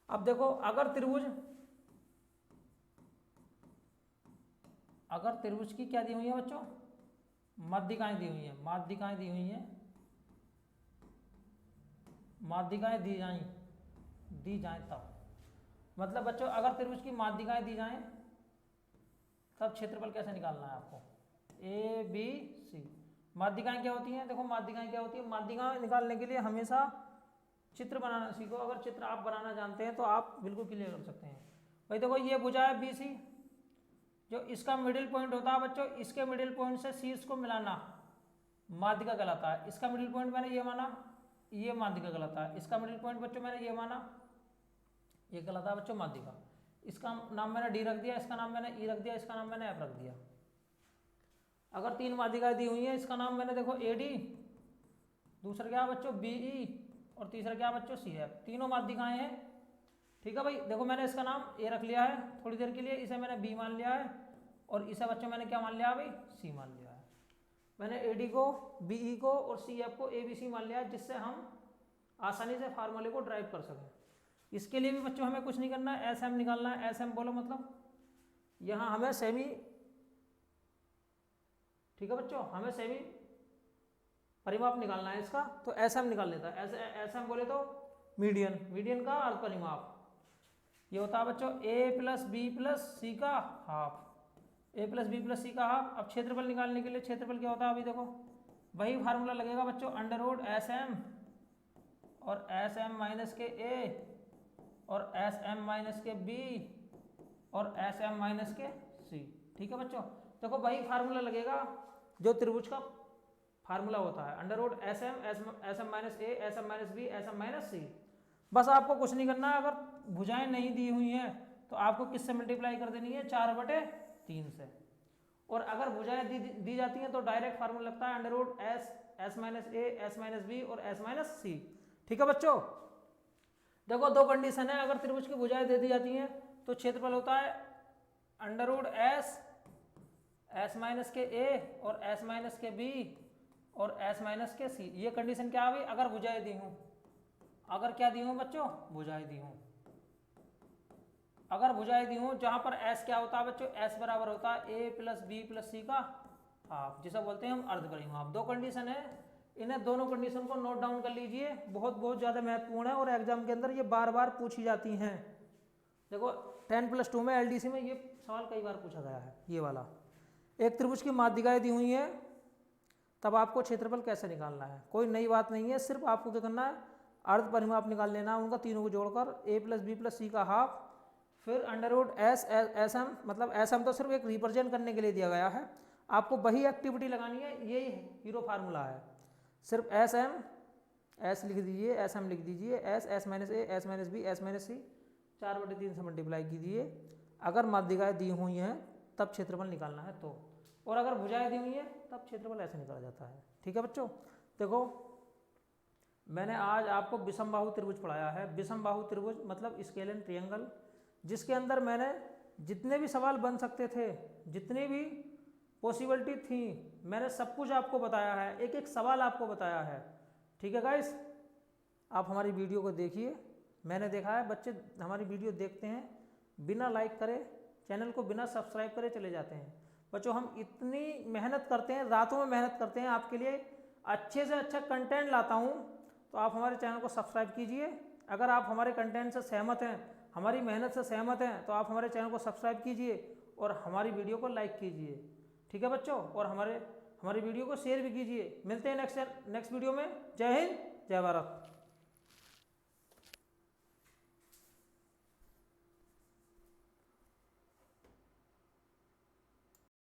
अब देखो, अगर त्रिभुज की क्या दी हुई है बच्चों, माध्यिकाएं दी हुई हैं। माध्यिकाएं दी हुई हैं, माध्यिकाएं दी जाएं तब, मतलब बच्चों अगर त्रिभुज की माध्यिकाएं दी जाएं तब क्षेत्रफल कैसे निकालना है आपको, ए बी सी। माध्यिकाएं क्या होती हैं, देखो माध्यिकाएं क्या होती है, माध्यिकाएं निकालने के लिए हमेशा चित्र बनाना सीखो। अगर चित्र आप बनाना जानते हैं तो आप बिल्कुल क्लियर कर सकते हैं। भाई देखो ये भुजा है बी सी, जो इसका मिडिल पॉइंट होता है बच्चों, इसके मिडिल पॉइंट से शीर्ष को मिलाना माध्यिका कहलाता है। इसका मिडिल पॉइंट मैंने ये माना, ये माध्यिका कहलाता है। इसका मिडिल पॉइंट बच्चों मैंने ये माना, ये कहलाता है बच्चों माध्यिका। इसका नाम मैंने डी रख दिया, इसका नाम मैंने ई रख दिया, इसका नाम मैंने एफ रख दिया। अगर तीन माध्यिकाएं दी हुई हैं, इसका नाम मैंने देखो ए डी, दूसरा क्या बच्चों बी ई, और तीसरा क्या बच्चों सी एफ। तीनों माध्यिकाएं हैं। ठीक है भाई, देखो मैंने इसका नाम ए रख लिया है थोड़ी देर के लिए, इसे मैंने बी मान लिया है, और इसे बच्चों मैंने क्या मान लिया भाई, सी मान लिया है। मैंने ए डी को, बी ई को और सी एफ को ए बी सी मान लिया है, जिससे हम आसानी से फार्मूले को ड्राइव कर सकें। इसके लिए भी बच्चों हमें कुछ नहीं करना है, एस एम निकालना है। एस एम बोलो मतलब यहाँ हमें सेमी, ठीक है बच्चों, हमें सेमी परिमाप निकालना है इसका, तो एस एम निकाल लेता है। एस एम बोले तो मीडियन, मीडियन का अर्ध परिमाप ये होता है बच्चों ए प्लस बी प्लस सी का हाफ, ए प्लस बी प्लस सी का हाफ। अब क्षेत्रफल निकालने के लिए क्षेत्रफल क्या होता है, अभी देखो वही फार्मूला लगेगा बच्चों, अंडर रूट एस एम और एस एम माइनस के ए और एस एम माइनस के बी और एस एम माइनस के सी। ठीक है बच्चों, देखो वही फार्मूला लगेगा जो त्रिभुज का फार्मूला होता है, under root S M minus A, S M minus B, S M minus C. बस आपको कुछ नहीं करना है। अगर भुजाएं नहीं दी हुई हैं तो आपको किससे मल्टीप्लाई कर देनी है, 4/3 से। और अगर भुजाएं दी जाती हैं तो डायरेक्ट फार्मूला लगता है under root S S minus A, S minus B और एस माइनस सी। ठीक है बच्चों, देखो दो कंडीशन है, अगर त्रिभुज की भुजाएं दे दी जाती हैं तो क्षेत्रफल होता है under root S, S minus के ए और एस माइनस के बी और एस माइनस के सी। ये कंडीशन क्या आ गई, अगर भुजाएं दी हूं, अगर क्या दी हूं बच्चों, भुजाएं दी हूं, अगर भुजाएं दी हूं जहां पर एस क्या होता है बच्चों, एस बराबर होता है A plus B plus C का हाफ, जिसे बोलते हैं हम अर्धपरिमाप। दो कंडीशन है, इन्हें दोनों कंडीशन को नोट डाउन कर लीजिए, बहुत ज़्यादा महत्वपूर्ण है और एग्जाम के अंदर ये बार बार पूछी जाती हैं। देखो 10+2 में एलडीसी में ये सवाल कई बार पूछा गया है, ये वाला। एक त्रिभुज की माध्यिकाएं दी हुई है, तब आपको क्षेत्रफल कैसे निकालना है, कोई नई बात नहीं है, सिर्फ आपको क्या करना है, अर्ध परिमाप निकाल लेना है उनका, तीनों को जोड़कर A plus B plus C का हाफ, फिर under root S S M, मतलब एस एम तो सिर्फ एक रिप्रेजेंट करने के लिए दिया गया है, आपको वही एक्टिविटी लगानी है, यही हीरो फार्मूला है। सिर्फ एस एम, एस लिख दीजिए, एस एम लिख दीजिए, S S minus A, S minus B, S minus C, 4/3 से मल्टीप्लाई कीजिए। अगर माध्यिकाएं दी हुई हैं तब क्षेत्रफल निकालना है तो, और अगर भुजाएं दी हुई हैं तब क्षेत्रफल ऐसे निकाला जाता है। ठीक है बच्चों, देखो मैंने आज आपको विषमबाहु त्रिभुज पढ़ाया है। विषमबाहु त्रिभुज मतलब स्केलेन ट्रायंगल, जिसके अंदर मैंने जितने भी सवाल बन सकते थे, जितनी भी पॉसिबिलिटी थी, मैंने सब कुछ आपको बताया है, एक एक सवाल आपको बताया है। ठीक है गाइस, आप हमारी वीडियो को देखिए, मैंने देखा है बच्चे हमारी वीडियो देखते हैं, बिना लाइक करे, चैनल को बिना सब्सक्राइब करे चले जाते हैं। बच्चों हम इतनी मेहनत करते हैं, रातों में मेहनत करते हैं, आपके लिए अच्छे से अच्छा कंटेंट लाता हूँ, तो आप हमारे चैनल को सब्सक्राइब कीजिए। अगर आप हमारे कंटेंट से सहमत हैं, हमारी मेहनत से सहमत हैं, तो आप हमारे चैनल को सब्सक्राइब कीजिए और हमारी वीडियो को लाइक कीजिए। ठीक है बच्चों, और हमारी वीडियो को शेयर भी कीजिए। मिलते हैं नेक्स्ट वीडियो में। जय हिंद, जय भारत।